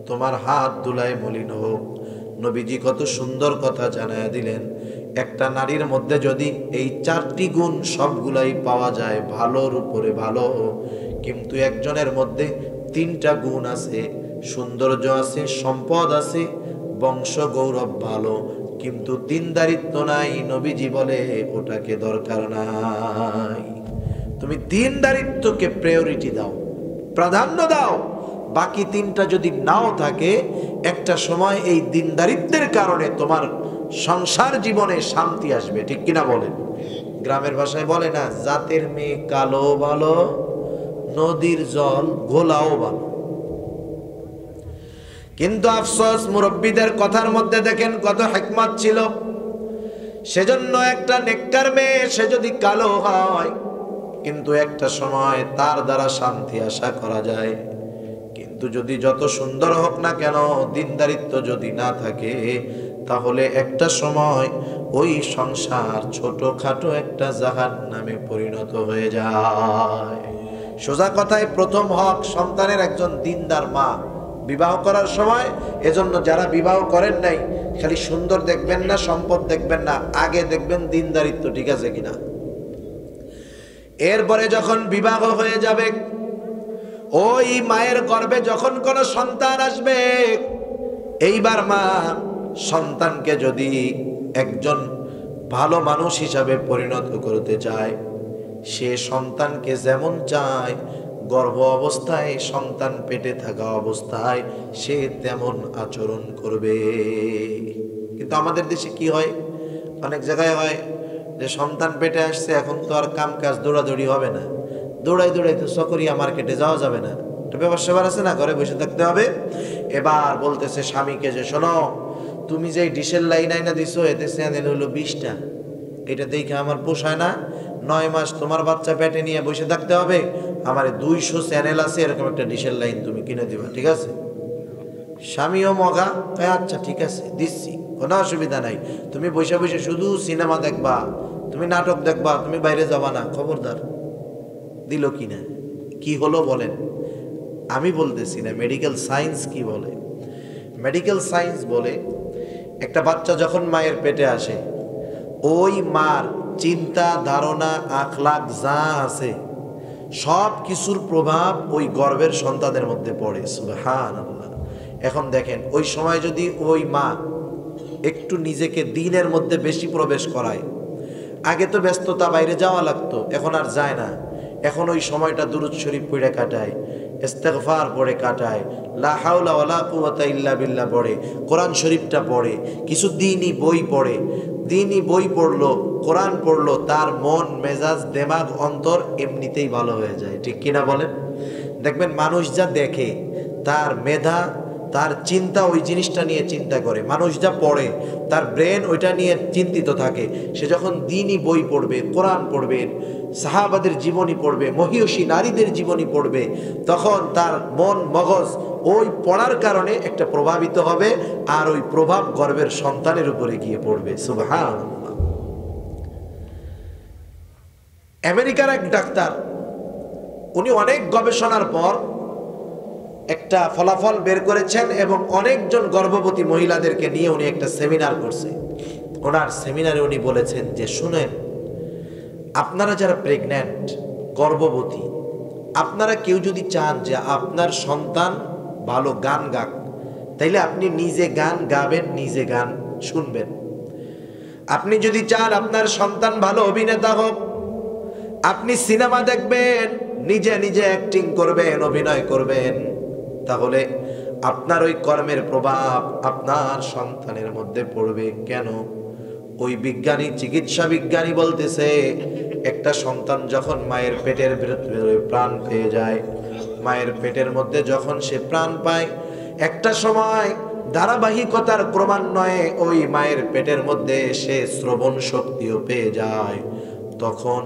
তোমার হাত ধুলায় মলিন হোক। নবীজি কত সুন্দর কথা জানায়া দিলেন। একটা নারীর মধ্যে যদি এই চারটি গুণ সবগুলাই পাওয়া যায়, ভালোর উপরে ভালো, কিন্তু একজনের মধ্যে তিনটা গুণ আছে, সৌন্দর্য আছে, সম্পদ আছে, বংশ গৌরব ভালো, কিন্তু দিনদারিত্ব নাই, নবীজি বলে ওটাকে দরকার নাই। তুমি দিনদারিত্বকে প্রায়োরিটি দাও, প্রাধান্য দাও। বাকি তিনটা যদি নাও থাকে, একটা সময় এই দিনদারিত্বের কারণে তোমার সংসার জীবনে শান্তি আসবে, ঠিক কিনা বলেন? গ্রামের ভাষায় বলে না, জাতের মেয়ে কালো ভালো, নদীর জল ঘোলাও ভালো। কিন্তু আফসোস, মুরব্বীদের কথার মধ্যে দেখেন কত হিকমত ছিল। সেজন্য একটা নেককার মেয়ে, সে যদি কালো হয় কিন্তু একটা সময় তার দ্বারা শান্তি আশা করা যায়। কিন্তু যদি যত সুন্দর হোক না কেন, দিনদারিত্ব যদি না থাকে, তাহলে একটা সময় ওই সংসার ছোটখাটো একটা জাহান্নামে পরিণত হয়ে যায়। সোজা কথায় প্রথম হক সন্তানের একজন দিনদার মা বিবাহ করার সময়। এজন্য যারা বিবাহ করেন নাই, খালি সুন্দর দেখবেন না, সম্পদ দেখবেন না, আগে দেখবেন দিনদারিত্ব ঠিক আছে কিনা। এরপরে যখন বিবাহ হয়ে যাবে, ওই মায়ের গর্ভে যখন কোনো সন্তান আসবে, এইবার মা সন্তানকে যদি একজন ভালো মানুষ হিসাবে পরিণত করতে চায়, সে সন্তানকে যেমন চায়, গর্ভ অবস্থায়, সন্তান পেটে থাকা অবস্থায় সে তেমন আচরণ করবে। কিন্তু আমাদের দেশে কি হয়, অনেক জায়গায় হয় যে সন্তান পেটে আসছে, এখন তো আর কাম কাজ দৌড়াদৌড়ি হবে না, দৌড়াই দৌড়াই তো চকরিয়া মার্কেটে যাওয়া যাবে না, একটা ব্যাপার সেবার আছে না, ঘরে বসে থাকতে হবে। এবার বলতেছে স্বামীকে যে, শোনো, তুমি যে ডিশের লাইন আইনা দিছো, এতে চ্যানেল হলো 20টা, এটা দেখে আমার পোষায় না, 9 মাস তোমার বাচ্চা পেটে নিয়ে বসে থাকতে হবে, আমার 200 চ্যানেল আছে, এরকম একটা ডিশের লাইন তুমি কিনে দিবা, ঠিক আছে? স্বামীও মগা, আচ্ছা ঠিক আছে দিচ্ছি, কোনো অসুবিধা নাই, তুমি বসে বসে শুধু সিনেমা দেখবা, তুমি নাটক দেখবা, তুমি বাইরে যাবা না, খবরদার। দিল কিনা, কি হলো বলেন? আমি বলতেছি না, মেডিকেল সায়েন্স কি বলে। মেডিকেল সায়েন্স বলে, একটা বাচ্চা যখন মায়ের পেটে আসে, ওই মার চিন্তা, ধারণা, আখলাক যা আছে সব কিছুর প্রভাব ওই গর্ভের সন্তানের মধ্যে পড়ে। সুবহানাল্লাহ। এখন দেখেন, ওই সময় যদি ওই মা একটু নিজেকে দিনের মধ্যে বেশি প্রবেশ করায়, আগে তো ব্যস্ততা, বাইরে যাওয়া লাগতো, এখন আর যায় না, এখন ওই সময়টা দুরূদ শরীফ পড়ে কাটায়, ইস্তিগফার পড়ে কাটায়, লা হাওলা ওয়ালা কুওয়াতা ইল্লা বিল্লাহ পড়ে, কোরআন শরীফটা পড়ে, কিছু দ্বীনি বই পড়ে, দ্বীনি বই পড়লো, কোরআন পড়লো, তার মন মেজাজ দেমাগ অন্তর এমনিতেই ভালো হয়ে যায়, ঠিক কিনা বলেন? দেখবেন মানুষ যা দেখে, তার মেধা তার চিন্তা ওই জিনিসটা নিয়ে চিন্তা করে। মানুষ যা পড়ে তার ব্রেন ওইটা নিয়ে চিন্তিত থাকে। সে যখন দ্বীনি বই পড়বে, কোরআন পড়বে, সাহাবাদের জীবনী পড়বে, মহিয়সী নারীদের জীবনী পড়বে, তখন তার মন মগজ ওই পড়ার কারণে একটা প্রভাবিত হবে, আর ওই প্রভাব গর্ভের সন্তানের উপরে গিয়ে পড়বে। সুবহানাল্লাহ। আমেরিকার এক ডাক্তার, উনি অনেক গবেষণার পর একটা ফলাফল বের করেছেন এবং অনেকজন গর্ভবতী মহিলাদেরকে নিয়ে উনি একটা সেমিনার করছে। ওনার সেমিনারে উনি বলেছেন যে, শুনেন, আপনারা যারা প্রেগন্যান্ট, গর্ভবতী, আপনারা কেউ যদি চান যে আপনার সন্তান ভালো গান গাক, তাইলে আপনি নিজে গান গাবেন, নিজে গান শুনবেন। আপনি যদি চান আপনার সন্তান ভালো অভিনেতা হোক, আপনি সিনেমা দেখবেন, নিজে নিজে অ্যাক্টিং করবেন, অভিনয় করবেন, তাহলে আপনার ওই কর্মের প্রভাব আপনার সন্তানের মধ্যে পড়বে। কেন? ওই বিজ্ঞানী, চিকিৎসা বিজ্ঞানী বলতেছে, একটা সন্তান যখন মায়ের পেটের ভিতরে প্রাণ পেয়ে যায়, মায়ের পেটের মধ্যে যখন সে প্রাণ পায়, একটা সময় ধারাবাহিকতার ক্রমান্বয়ে ওই মায়ের পেটের মধ্যে সে শ্রবণ শক্তিও পেয়ে যায়। তখন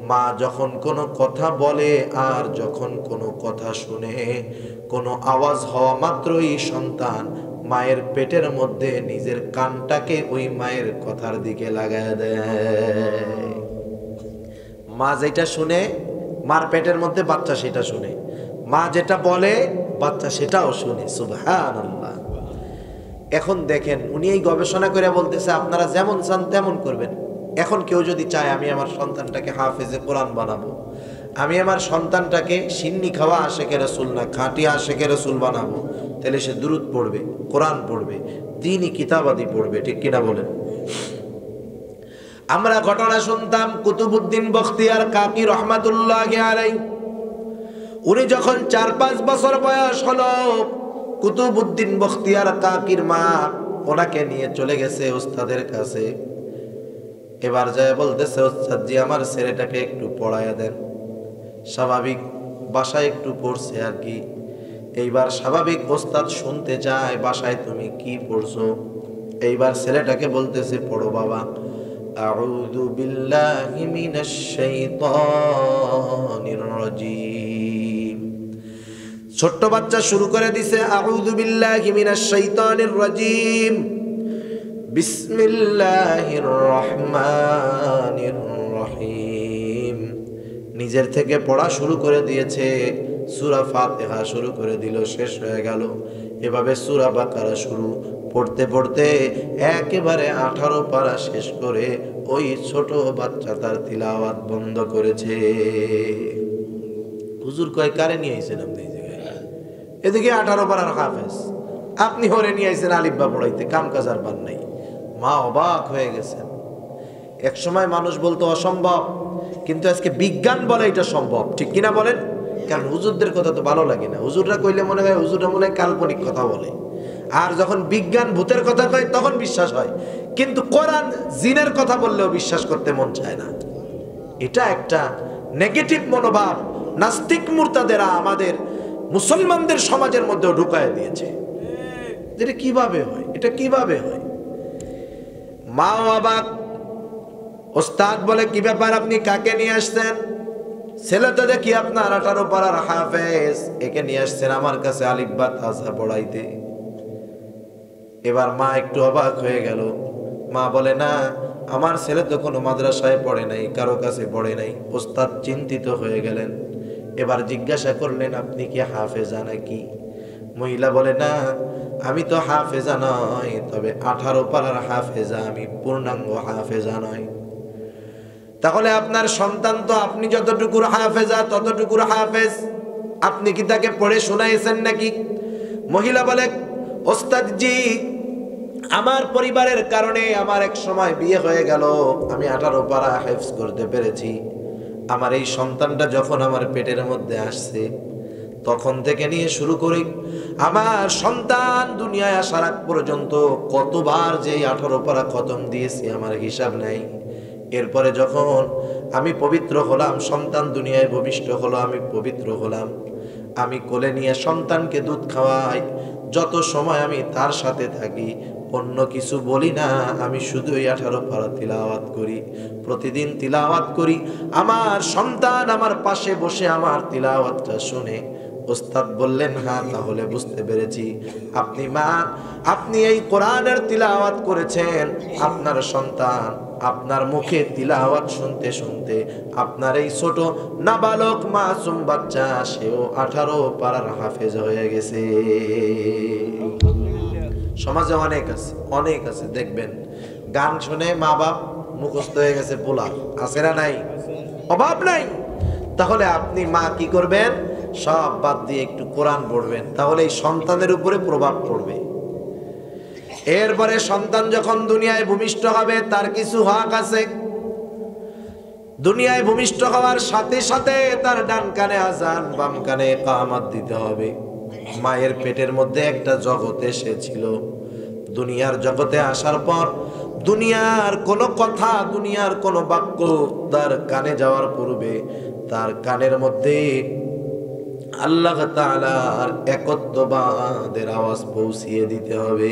মা যখন কোনো কথা বলে আর যখন কোনো কথা শুনে, কোনো আওয়াজ হওয়া মাত্রই সন্তান মায়ের পেটের মধ্যে নিজের কানটাকে ওই মায়ের কথার দিকে লাগায় দেয়। মা যেটা শুনে, মার পেটের মধ্যে বাচ্চা সেটা শুনে, মা যেটা বলে বাচ্চা সেটাও শুনে। সুবহানাল্লাহ। এখন দেখেন, উনি এই গবেষণা করে বলতেছে আপনারা যেমন চান তেমন করবেন। এখন কেউ যদি চায় আমি আমার সন্তানটাকে হাফেজে কোরআন বানাবো, আমি আমার সন্তানটাকে সিন্নি খাওয়া আশেকে রাসূল না, খাঁটি আশেকে রাসূল বানাবো, তাহলে সে দুরূদ পড়বে, কোরআন পড়বে, দ্বীনি কিতাবাদি পড়বে। ঠিক কিনা বলেন? আমরা ঘটনা শুনতাম কুতুবউদ্দিন বখতিয়ার কাকি রহমাতুল্লাহি আলাইহি, উনি যখন 4-5 বছর বয়স হলো, কুতুবউদ্দিন বখতিয়ার কাকির মা ওনাকে নিয়ে চলে গেছে ওস্তাদের কাছে। এবার যায় বলতেছে, ওস্তাদ জি, আমার ছেলেটাকে একটু পড়ায়া দেন। স্বাভাবিক বাসায় একটু পড়ছে আর কি। এইবার স্বাভাবিক ওস্তাদ শুনতে চায়, বাসায় তুমি কি পড়ছো? এইবার ছেলেটাকে বলতেছে, পড়ো বাবা, আউযু বিল্লাহি মিনাশ শাইতানির রাজীম। ছোট্ট বাচ্চা শুরু করে দিছে, আউযু বিল্লাহি মিনাশ শাইতানির রাজীম, বিসমিল্লাহির রহমানির রহিম। নিজের থেকে পড়া শুরু করে দিয়েছে, সূরা ফাতিহা শুরু করে দিল, শেষ হয়ে গেল। এভাবে সূরা বাকারা শুরু, পড়তে পড়তে একেবারে 18 পারা শেষ করে ওই ছোট বাচ্চা তার তিলাওয়াত বন্ধ করেছে। হুজুর কয়, কারে নিয়ে আইছেন আপনি এই জায়গায়? এদিকে 18 পারার হাফেজ, আপনি হরে নিয়ে আইছেন আলিফ বা পড়াইতে, কাম কাজ আর বার নাই। মা অবাক হয়ে গেছেন। এক সময় মানুষ বলতো অসম্ভব, কিন্তু আজকে বিজ্ঞান বলে এটা সম্ভব। ঠিক কিনা বলেন? কারণ হুজুরদের কথা তো ভালো লাগে না, হুজুররা কইলে মনে হয় হুজুররা মনে হয় কাল্পনিক কথা বলে, আর যখন বিজ্ঞান ভূতের কথা কয় তখন বিশ্বাস হয়। কিন্তু কোরআন জিনের কথা বললেও বিশ্বাস করতে মন চায় না। এটা একটা নেগেটিভ মনোভাব নাস্তিক মুরতাদেরা আমাদের মুসলমানদের সমাজের মধ্যে ঢুকায় দিয়েছে। এটা কিভাবে হয়? এটা কিভাবে হয়? মা অবাক। ওস্তাদ বলে, কি ব্যাপার, আপনি কাকে নিয়ে আসছেন? ছেলে তো দেখি আপনার 18 পারার হাফেজ, একে নিয়ে আসছেন আমার কাছে আলিফ বা তাসা পড়াইতে। এবার মা একটু অবাক হয়ে গেল। মা বলে, না, আমার ছেলে তো কোনো মাদ্রাসায় পড়ে নাই, কারো কাছে পড়ে নাই। ওস্তাদ চিন্তিত হয়ে গেলেন। এবার জিজ্ঞাসা করলেন, আপনি কি হাফেজা নাকি? মহিলা বলে, না, আমি তো হাফেজা নয়, তবে 18 পারার হাফেজা, আমি পূর্ণাঙ্গ হাফেজা নয়। তাহলে আপনার সন্তান তো আপনি যতটুকুর হাফেজা ততটুকুর হাফেজ, আপনি কি তাকে পড়ে শোনাইছেন নাকি? মহিলা বলে, ওস্তাদ জি, আমার পরিবারের কারণে আমার এক সময় বিয়ে হয়ে গেল, আমি 18 পারা হেফজ করতে পেরেছি। আমার এই সন্তানটা যখন আমার পেটের মধ্যে আসছে, তখন থেকে নিয়ে শুরু করি আমার সন্তান দুনিয়ায় আসার আগ পর্যন্ত কতবার যে 18 পারা খতম দিয়েছি আমার হিসাব নাই। এরপরে যখন আমি পবিত্র হলাম, সন্তান দুনিয়ায় ভূমিষ্ঠ হলো, আমি পবিত্র হলাম, আমি কোলে নিয়ে সন্তানকে দুধ খাওয়াই, যত সময় আমি তার সাথে থাকি অন্য কিছু বলি না, আমি শুধুই 18 পারা তিলাওয়াত করি, প্রতিদিন তিলাওয়াত করি। আমার সন্তান আমার পাশে বসে আমার তিলাওয়াতটা শুনে ওস্তাদ বললেন, হ্যাঁ তাহলে বুঝতে পেরেছি আপনি এই কোরআনের তিলাওয়াত করেছেন, আপনার সন্তান আপনার মুখে তিলাওয়াত শুনতে শুনতে আপনার এই ছোট নাবালক মাসুম বাচ্চা সেও 18 পারার হাফেজ হয়ে গেছে। সমাজে অনেক আছে দেখবেন গান শুনে মা বাপ মুখস্থ হয়ে গেছে, পোলা আছে না নাই, অভাব নাই। তাহলে আপনি মা কি করবেন, সব বাদ দিয়ে একটু কোরআন পড়বেন, তাহলে এই সন্তানের উপরে প্রভাব পড়বে। এরপরে সন্তান যখন দুনিয়ায় ভূমিষ্ঠ হবে তার কিছু হক আছে। দুনিয়ায় ভূমিষ্ঠ হওয়ার সাথে সাথে তার ডান কানে আজান, বাম কানে ইকামত দিতে হবে। মায়ের পেটের মধ্যে একটা জগৎ এসেছিল, দুনিয়ার জগতে আসার পর দুনিয়ার কোনো কথা, দুনিয়ার কোনো বাক্য তার কানে যাওয়ার পূর্বে তার কানের মধ্যে আল্লাহ তাআলার একত্ববাদের আওয়াজ পৌঁছিয়ে দিতে হবে।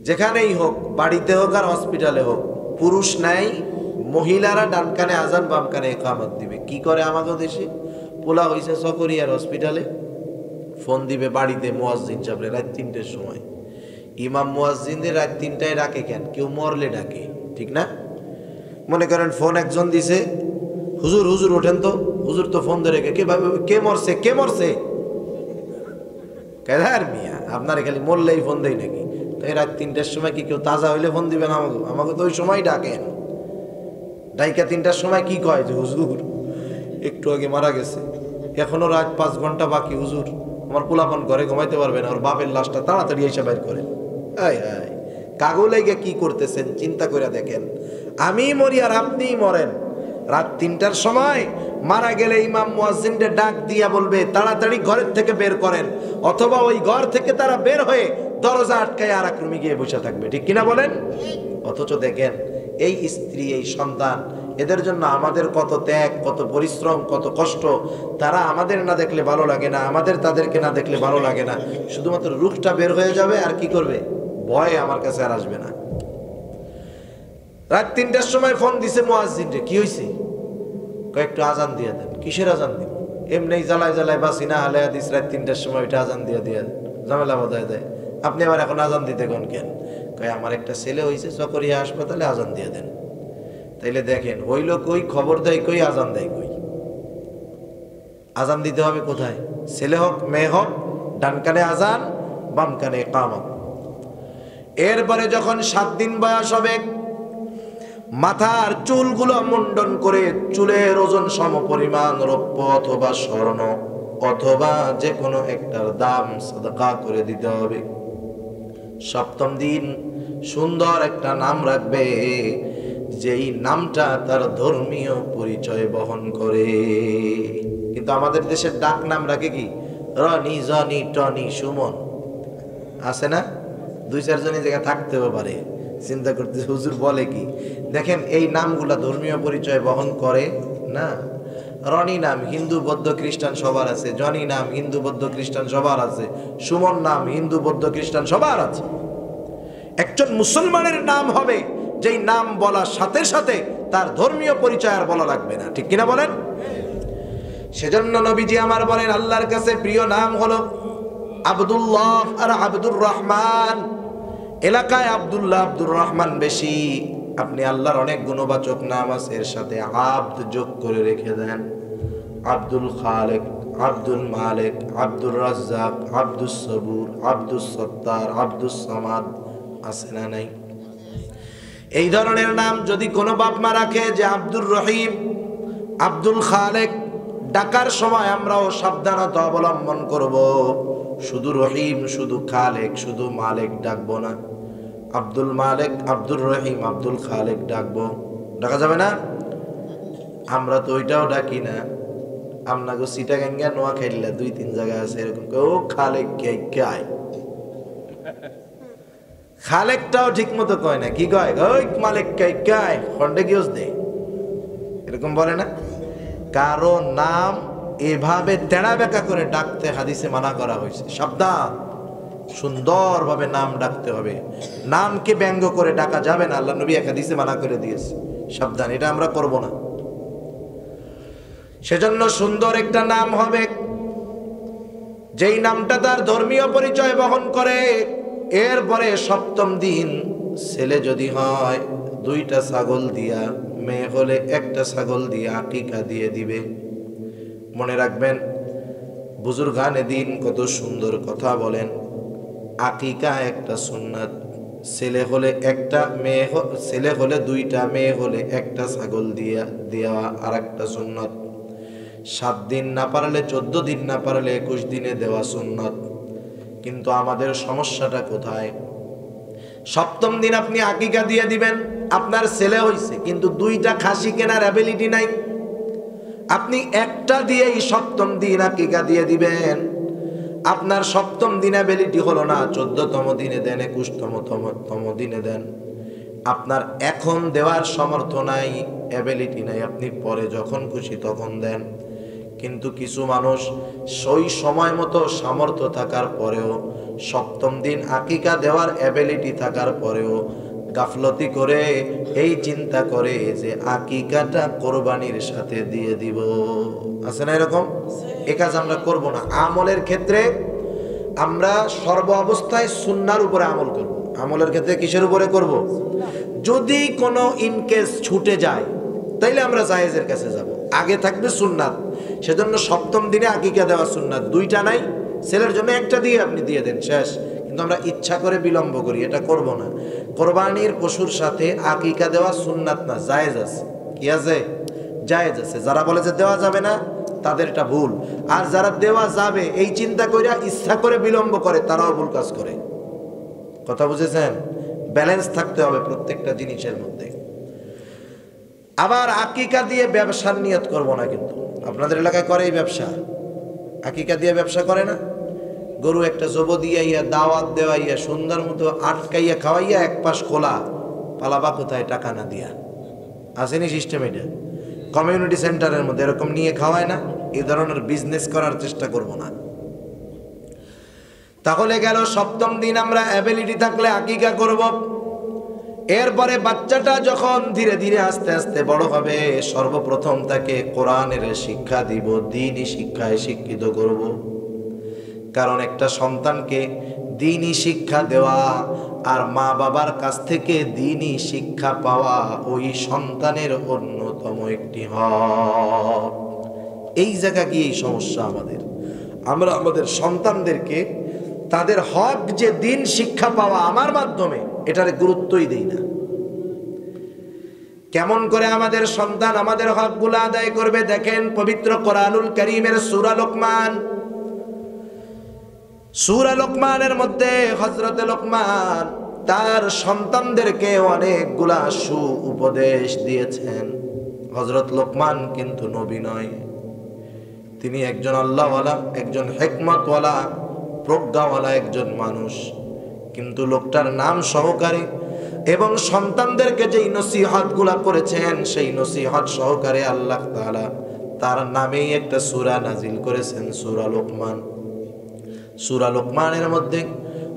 যেখানেই হোক, বাড়িতে হোক আর হসপিটালে হোক, পুরুষ নাই মহিলারা ডান কানে আজান বাম কানে ইকামত দিবে। কি করে আমাদের দেশে, পোলা হইছে চকরিয়ার হসপিটালে, ফোন দিবে বাড়িতে মুয়াজ্জিন সাহেবরে রাত 3টের সময়। ইমাম মুয়াজ্জিনদের রাত 3টায় ডাকে কেন, কেউ মরলে ডাকে, ঠিক না? মনে করেন ফোন একজন দিছে, হুজুর হুজুর ওঠেন তো, হুজুর তো ফোন ধরে কে মরছে কে মরছে, কেদার মিয়া আপনার খালি মরলেই ফোন দেয় নাকি? তাই রাত 3টার সময় কি কেউ তাজা হইলে ফোন দিবেন আমাকে তো ওই সময় ডাকেন। ডাইকা 3টার সময় কি কয় যে হুজুর একটু আগে মারা গেছে, এখনো রাত 5 ঘন্টা বাকি, হুজুর আমার পোলাপন ঘরে ঘুমাইতে পারবে না, ওর বাপের লাশটা তাড়াতাড়ি এসে বের করেন। কাগলে গিয়ে কি করতেছেন চিন্তা করে দেখেন। আমি মরি আর আপনিই মরেন। রাত 3টার সময় মারা গেলে ইমাম মুয়াজ্জিনকে ডাক দিয়া বলবে তাড়াতাড়ি ঘরের থেকে বের করেন, অথবা ওই ঘর থেকে তারা বের হয়ে দরজা আটকায় আর এক রুমে গিয়ে বসে থাকবে, ঠিক কিনা বলেন? অথচ দেখেন এই স্ত্রী, এই সন্তান, এদের জন্য আমাদের কত ত্যাগ, কত পরিশ্রম, কত কষ্ট। তারা আমাদের না দেখলে ভালো লাগে না, আমাদের তাদেরকে না দেখলে ভালো লাগে না। শুধুমাত্র রূপটা বের হয়ে যাবে আর কি করবে, ভয়ে আমার কাছে আর আসবে না। রাত 3টার সময় ফোন দিছে মুয়াজ্জিন রে, কি হইছে? কয়েকটু আজান দিয়ে দেন। কিসের আজান দিব? এমনি জ্বালায় জ্বালায় বাসি না, আলে হাদিস রাত 3টার সময় ওইটা আজান দিয়ে ঝামেলা বাধায় দেয়। আপনি আবার এখন আজান দিতে কোন কেন? কয় আমার একটা ছেলে হয়েছে চকরিয়া হাসপাতালে, আজান দিয়ে দেন। তাইলে দেখেন হইল কই, খবর দেয় কই, আজান দেয় কই? আজান দিতে হবে কোথায়? ছেলে হোক মেয়ে হোক, ডান কানে আজান বাম কানে ইকামত। এরপরে যখন 7 দিন বয়স হবে, মাথার চুলগুলো মুন্ডন করে চুলের ওজন সমপরিমাণ রৌপ্য অথবা স্বর্ণ অথবা যে কোনো একটার দাম সাদকা করে দিতে হবে। 7ম দিন সুন্দর একটা নাম রাখবে, যেই নামটা তার ধর্মীয় পরিচয় বহন করে। কিন্তু আমাদের দেশের ডাক নাম রাখে কি, রনি, জনি, টনি, সুমন, আছে না? 2-4 জনই জায়গা থাকতেও পারে। চিন্তা করতে হুজুর বলে কি? দেখেন এই নামগুলা ধর্মীয় পরিচয় বহন করে না। রনি নাম হিন্দু বৌদ্ধ খ্রিস্টান সবার আছে, জনি নাম হিন্দু বৌদ্ধ খ্রিস্টান সবার আছে, সুমন নাম হিন্দু বৌদ্ধ খ্রিস্টান সবার আছে। একজন মুসলমানের নাম হবে যেই নাম বলার সাথে সাথে তার ধর্মীয় পরিচয় আর বলা লাগবে না, ঠিক কিনা বলেন? সেজন্য নবীজি আমার বলেন আল্লাহর কাছে প্রিয় নাম হলো আব্দুল্লাহ আর আব্দুর রহমান। এলাকায় আব্দুল্লাহ আব্দুর রহমান বেশি, আপনি আল্লাহর অনেক গুণবাচক নাম আছে, এর সাথে আব্দ যোগ করে রেখে দেন। আব্দুল খালেক, আব্দুল মালিক, আব্দুর রাজ্জাক, আব্দুস সবুর, আব্দুস সত্তার, আব্দুস সামাদ, আছে না নাই? এই ধরনের নাম যদি কোনো বাপ মা রাখে যে আব্দুর রহিম, আব্দুল খালেক, ডাকার সময় আমরাও সাবধানতা অবলম্বন করব। শুধু রহিম, শুধু খালেক, শুধু মালিক ডাকবো না। আব্দুল মালিক, আব্দুর রহিম, আব্দুল খালেক ডাকবো, ডাকা যাবে না? আমরা তো ওইটাও ডাকি না। আপনাকে চিটাগাঙ্গা নোয়াখাইলা 2-3 জায়গায় আছে এরকম, ও খালেক কে গায়, খালেকটাও ঠিক মতো কয় না, কি কয়, ওই মালিক কে গায়, খন্ডে গিয়েও দে, এরকম বলে না। কারো নাম এভাবে তেড়া বেঁকা করে ডাকতে হাদিসে মানা করা হয়েছে। সাবধান, সুন্দরভাবে নাম ডাকতে হবে, নামকে ব্যঙ্গ করে ডাকা যাবে না। আল্লাহ নবী এক হাদিসে মানা করে দিয়েছে, সাবধান, এটা আমরা করব না। সেজন্য সুন্দর একটা নাম হবে, যেই নামটা তার ধর্মীয় পরিচয় বহন করে। এরপরে সপ্তম দিন ছেলে যদি হয় 2টা ছাগল দিয়া, মেয়ে হলে 1টা ছাগল দিয়ে আকিকা দিয়ে দিবে। মনে রাখবেন, বুজুর্গানে দিন কত সুন্দর কথা বলেন। আকিকা একটা সুন্নাত, ছেলে হলে 1টা, ছেলে হলে 2টা, মেয়ে হলে 1টা ছাগল দিয়া দেওয়া আর একটা সুন্নত। 7 দিন না পারলে 14 দিন, না পারলে 21 দিনে দেওয়া সুন্নত। কিন্তু আমাদের সমস্যাটা কোথায়? সপ্তম দিন আপনি আকিকা দিয়ে দিবেন, আপনার ছেলে হইছে কিন্তু 2টা খাসি কেনার অ্যাবিলিটি নাই, আপনি 1টা দিয়েই সপ্তম দিন আকিকা দিয়ে দিবেন। আপনার সপ্তম দিন অ্যাবিলিটি হলো না, 14তম দিনে দেন, 21তম দিনে দেন। আপনার এখন দেওয়ার সামর্থ্য নাই, অ্যাবিলিটি নাই, আপনি পরে যখন খুশি তখন দেন। কিন্তু কিছু মানুষ সেই সময় মতো সামর্থ্য থাকার পরেও, সপ্তম দিন আকিকা দেওয়ার অ্যাবিলিটি থাকার পরেও গাফলতি করে এই চিন্তা করে যে আকিকাটা কোরবানির সাথে দিয়ে দিব। আছে না এরকম? এ কাজ আমরা করব না। আমলের ক্ষেত্রে আমরা সর্ব অবস্থায় সুন্নাহর উপরে আমল করব। আমলের ক্ষেত্রে কিসের উপরে করব? যদি কোনো ইনকেস ছুটে যায় তাইলে আমরা জায়েজের কাছে যাব, আগে থাকবে সুন্নাত। সেজন্য সপ্তম দিনে আকিকা দেওয়া সুন্নাত। 2টা নাই, ছেলের জন্য 1টা দিয়ে আপনি দিয়ে দেন, শেষ। কিন্তু আমরা ইচ্ছা করে বিলম্ব করি, এটা করব না। কোরবানির পশুর সাথে আকিকা দেওয়া সুন্নাত না, জায়েজ আছে। কি আছে? জায়েজ আছে। যারা বলে যে দেওয়া যাবে না, তাদের এটা ভুল। আর যারা দেওয়া যাবে এই চিন্তা কইরা ইচ্ছা করে বিলম্ব করে, তারাও ভুল কাজ করে। কথা বুঝেছেন? ব্যালেন্স থাকতে হবে প্রত্যেকটা জিনিসের মধ্যে। আবার আকিকা দিয়ে ব্যবসার নিয়ত করব না। কিন্তু আপনাদের এলাকায় করে এই ব্যবসা, আকিকা দিয়ে ব্যবসা করে না? গরু একটা জব দিয়াইয়া, দাওয়াত দেওয়াইয়া, সুন্দর মতো আটকাইয়া খাওয়াইয়া, এক পাশ খোলা, পালাবা কোথায় টাকা না দিয়া। আসেনি সিস্টেম? এটা কমিউনিটি সেন্টারের মধ্যে এরকম নিয়ে খাওয়ায় না? এই ধরনের বিজনেস করার চেষ্টা করব না। তাহলে গেল সপ্তম দিন আমরা অ্যাবিলিটি থাকলে আকিকা করব। এরপরে বাচ্চাটা যখন ধীরে ধীরে আস্তে আস্তে বড় হবে, সর্বপ্রথম তাকে কোরআনের শিক্ষা দিব, দ্বীনি শিক্ষায় শিক্ষিত করব। কারণ একটা সন্তানকে দ্বীনি শিক্ষা দেওয়া আর মা বাবার কাছ থেকে দ্বীনি শিক্ষা পাওয়া ওই সন্তানের অন্যতম একটি হক। এই জায়গা কি এই সমস্যা আমাদের? আমরা আমাদের সন্তানদেরকে তাদের হক যে দ্বীন শিক্ষা পাওয়া আমার মাধ্যমে, এটার গুরুত্বই দেই না। কেমন করে আমাদের সন্তান আমাদের হকগুলো আদায় করবে? দেখেন পবিত্র কোরআনুল কারীমের সূরা লোকমান, সূরা লোকমানের মধ্যে হযরত লোকমান তার সন্তানদেরকে অনেকগুলা সু উপদেশ দিয়েছেন। হযরত লোকমান কিন্তু নবী নয়, তিনি একজন আল্লাহওয়ালা, একজন হিকমতওয়ালা, প্রজ্ঞাওয়ালা একজন মানুষ। কিন্তু লোকটার নাম সহকারে এবং সন্তানদেরকে যেই নসিহতগুলা করেছেন, সেই নসিহত সহকারে আল্লাহ তাআলা তার নামেই একটা সূরা নাজিল করেছেন, সূরা লোকমান। সূরা লোকমানের মধ্যে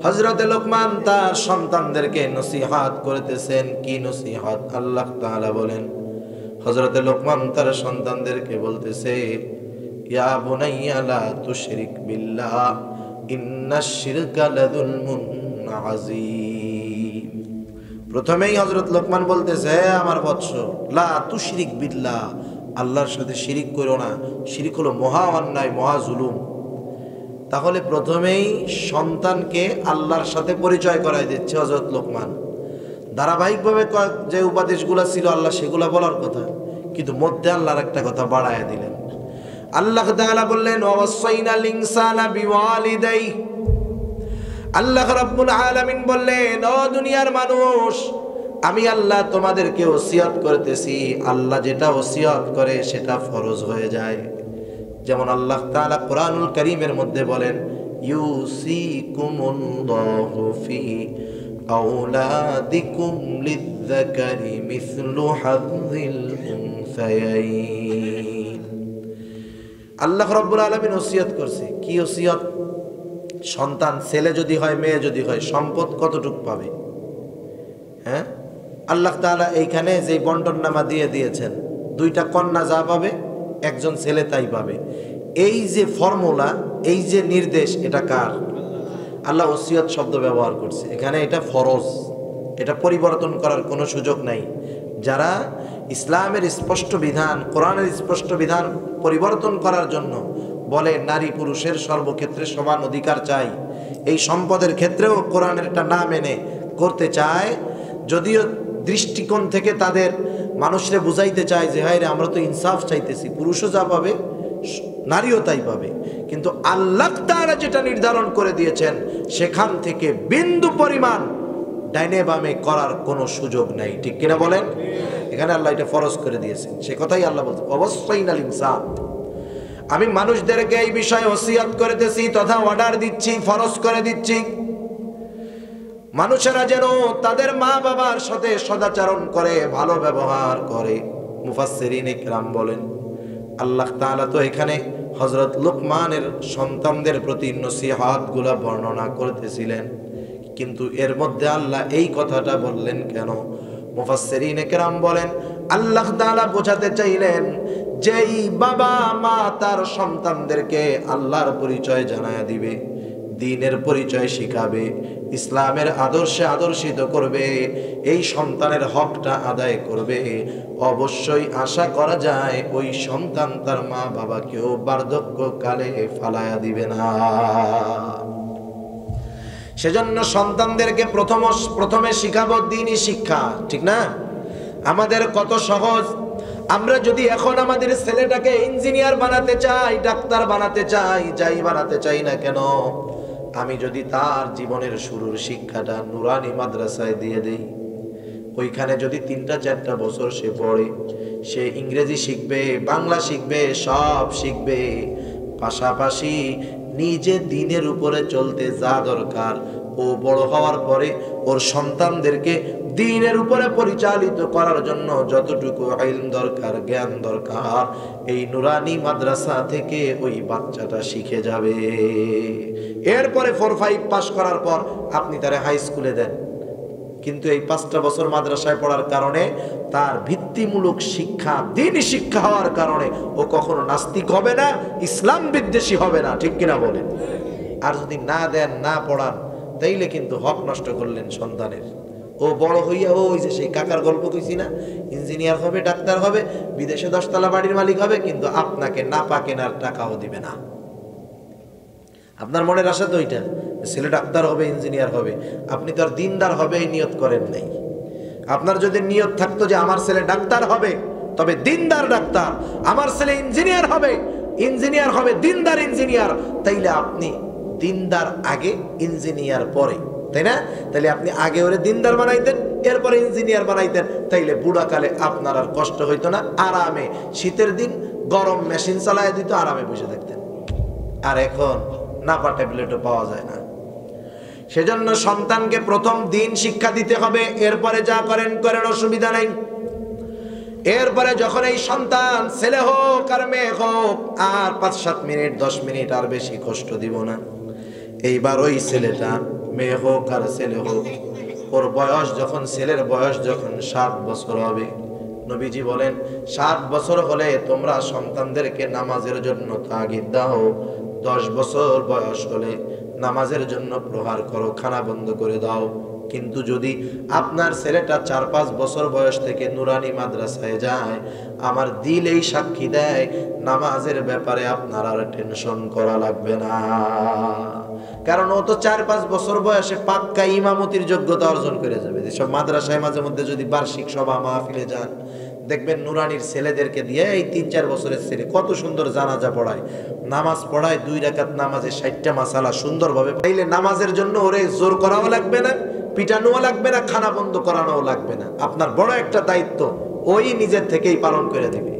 হযরতে লোকমান তার সন্তানদেরকে নসিহত করতেছেন। কি নসিহত? আল্লাহ তাআলা বলেন, হযরতে লোকমান তার সন্তানদেরকে বলতেছে, ইয়া বুনাইয়া লা তুশরিক বিল্লাহ ইন্নাশ শিরকা লাযুলমুন আযীম। প্রথমেই হযরত লোকমান বলতেছে, আমার বৎস, লা তুশরিক বিল্লাহ, আল্লাহর সাথে শিরিক করো না। শিরিক হলো মহা অন্যায়, মহা জুলুম। তাহলে প্রথমেই সন্তানকে আল্লাহর সাথে পরিচয় করাই দিচ্ছে হযরত লোকমান। ধারাবাহিকভাবে যে উপদেশগুলো ছিল আল্লাহ সেগুলো বলার কথা, কিন্তু মধ্যে আল্লাহর একটা কথা বাড়ায় দিলেন। আল্লাহ তাআলা বললেন, ওয়াসাইনাল ইনসানা বিওয়ালিদাইহি। আল্লাহ রাব্বুল আলামিন বললেন, ও দুনিয়ার মানুষ, আমি আল্লাহ তোমাদেরকে ওসিয়ত করতেছি। আল্লাহ যেটা ওসিয়ত করে সেটা ফরজ হয়ে যায়। যেমন আল্লাহ তাআলা কোরআনুল কারীমের মধ্যে বলেন, ইউসিকুমুল্লাহু ফি আওলাদিকুম লিযযাকারি মিসলু হাযযিল উনসায়াইন। আল্লাহ রাব্বুল আলামিন ওসিয়ত করছে। কি ওসিয়ত? সন্তান ছেলে যদি হয় মেয়ে যদি হয় সম্পদ কতটুক পাবে। হ্যাঁ, আল্লাহ তাআলা এইখানে যে বন্টননামা দিয়ে দিয়েছেন, দুইটা কন্যা যা পাবে একজন ছেলে তাই পাবে। এই যে ফর্মুলা, এই যে নির্দেশ, এটা কার? আল্লাহ ওসিয়ত শব্দ ব্যবহার করছে এখানে। এটা ফরজ, এটা পরিবর্তন করার কোনো সুযোগ নাই। যারা ইসলামের স্পষ্ট বিধান, কোরআনের স্পষ্ট বিধান পরিবর্তন করার জন্য বলে নারী পুরুষের সর্বক্ষেত্রে সমান অধিকার চাই, এই সম্পদের ক্ষেত্রেও কোরআনেরটা না মেনে করতে চায়, যদিও দৃষ্টিকোণ থেকে তাদের মানুষরে বুঝাইতে চায় যে হায় রে, আমরা তো ইনসাফ চাইতেছি, পুরুষও যা পাবে নারীও তাই পাবে, কিন্তু আল্লাহ তাআলা যেটা নির্ধারণ করে দিয়েছেন সেখান থেকে বিন্দু পরিমাণ ডাইনে বামে করার কোনো সুযোগ নাই। ঠিক কিনা বলেন? এখানে আল্লাহ এটা ফরজ করে দিয়েছেন, সে কথাই আল্লাহ বলছে অবশ্যইনাল ইনসাফ। আমি মানুষদেরকে এই বিষয়ে ওসিয়ত করতেছি তথা অর্ডার দিচ্ছি, ফরজ করে দিচ্ছি, মানুষেরা যেন তাদের মা বাবার সাথে সদাচরণ করে, ভালো ব্যবহার করে। মুফাসসিরিন ইকরাম বলেন আল্লাহ তাআলা তো এখানে হযরত লুকমানের সন্তানদের প্রতি নসিহতগুলো বর্ণনা করতেছিলেন, কিন্তু এর মধ্যে আল্লাহ এই কথাটা বললেন কেন? মুফাসসিরিন ইকরাম বলেন আল্লাহ তাআলা বোঝাতে চাইলেন যেই বাবা মা তার সন্তানদেরকে আল্লাহর পরিচয় জানায়া দিবে, দ্বীনের পরিচয় শিখাবে, ইসলামের আদর্শে আদর্শিত করবে, এই সন্তানের হকটা আদায় করবে, অবশ্যই আশা করা যায় ওই সন্তান তার মা বাবাকেও বার্ধক্যকালে ফালায়া দিবে না। সেজন্য সন্তানদেরকে প্রথমে শিখাবো দ্বীনি শিক্ষা। ঠিক না? আমাদের কত সহজ, আমরা যদি এখন আমাদের ছেলেটাকে ইঞ্জিনিয়ার বানাতে চাই, ডাক্তার বানাতে চাই, যাই বানাতে চাই না কেন, আমি যদি তার জীবনের শুরুর শিক্ষাটা নুরানি মাদ্রাসায় দিয়ে দেই, ওইখানে যদি 3-4 বছর সে পড়ে, সে ইংরেজি শিখবে, বাংলা শিখবে, সব শিখবে, পাশাপাশি নিজে দ্বীনের উপরে চলতে যা দরকার, ও বড় হওয়ার পরে ওর সন্তানদেরকে দ্বীনের উপরে পরিচালিত করার জন্য যতটুকু ইলম দরকার, জ্ঞান দরকার, এই নুরানি মাদ্রাসা থেকে ওই বাচ্চাটা শিখে যাবে। এরপরে 4-5 পাস করার পর আপনি তারে হাই স্কুলে দেন, কিন্তু এই 5টা বছর মাদ্রাসায় পড়ার কারণে তার ভিত্তিমূলক শিক্ষা, দ্বীনি শিক্ষা হওয়ার কারণে ও কখনো নাস্তিক হবে না, ইসলাম বিদ্বেষী হবে না। ঠিক কিনা বলেন? আর যদি না দেন, না পড়ান, তাইলে কিন্তু হক নষ্ট করলেন সন্তানের। ও বড় হইয়া ওই যে সেই কাকার গল্প কইছি না, ইঞ্জিনিয়ার হবে, ডাক্তার হবে, বিদেশে 10 তলা বাড়ির মালিক হবে, কিন্তু আপনাকে নাপা কেনার টাকাও দিবে না। আপনার মনের আশা তো ওইটা, ছেলে ডাক্তার হবে, ইঞ্জিনিয়ার হবে, আপনি তো আর দিনদার হবে এই নিয়ত করেন নাই। আপনার যদি নিয়ত থাকতো যে আমার ছেলে ডাক্তার হবে, তবে দিনদার ডাক্তার, আমার ছেলে ইঞ্জিনিয়ার হবে, ইঞ্জিনিয়ার হবে দিনদার ইঞ্জিনিয়ার, তাইলে আপনি দিনদার আগে, ইঞ্জিনিয়ার পরে, তাই না? তাইলে আপনি আগে ওরে দিনদার বানাইতেন, এরপরে ইঞ্জিনিয়ার বানাইতেন, তাইলে বুড়াকালে আপনার আর কষ্ট হইতো না, আরামে শীতের দিন গরম মেশিন চালায় দিত, আরামে বসে থাকতেন। আর এখন নাপা ট্যাবলেটও পাওয়া যায় না। সেজন্য সন্তানকে প্রথম দ্বীন শিক্ষা দিতে হবে, এরপরে যা করেন করেন, অসুবিধা নাই। এরপরে যখন এই সন্তান ছেলে হোক আর মেয়ে হোক, আর 5-7 মিনিট 10 মিনিট আর বেশি কষ্ট দিব না। এইবার ওই ছেলেটা, মেয়ে হোক আর ছেলে হোক, ওর বয়স যখন, ছেলের বয়স যখন 7 বছর হবে, নবীজি বলেন 7 বছর হলে তোমরা সন্তানদেরকে নামাজের জন্য তাগিদ দাও, 10 বছর বয়স হলে নামাজের জন্য প্রহার করো, খানা বন্ধ করে দাও। কিন্তু যদি আপনার ছেলেটা 4-5 বছর বয়স থেকে নুরানি মাদ্রাসায় যায়, আমার দিল এই সাক্ষী দেয়, নামাজের ব্যাপারে আপনার আর টেনশন করা লাগবে না, কারণ ও তো 4-5 বছর বয়সে পাক্কা ইমামতির যোগ্যতা অর্জন করে যাবে। যেসব মাদ্রাসায় মাঝে মধ্যে যদি বার্ষিক সভা মাহফিলে যান, দেখবেন নুরানির ছেলেদেরকে দিয়ে, এই 3-4 বছরের ছেলে কত সুন্দর জানাজা পড়ায়, নামাজ পড়ায়, 2 রাকাত নামাজে 60টা মাসালা সুন্দরভাবে। তাইলে নামাজের জন্য ওরে জোর করাও লাগবে না, পিটানোও লাগবে না, খানা বন্ধ করানোও লাগবে না। আপনার বড় একটা দায়িত্ব ওই নিজের থেকেই পালন করে দেবে।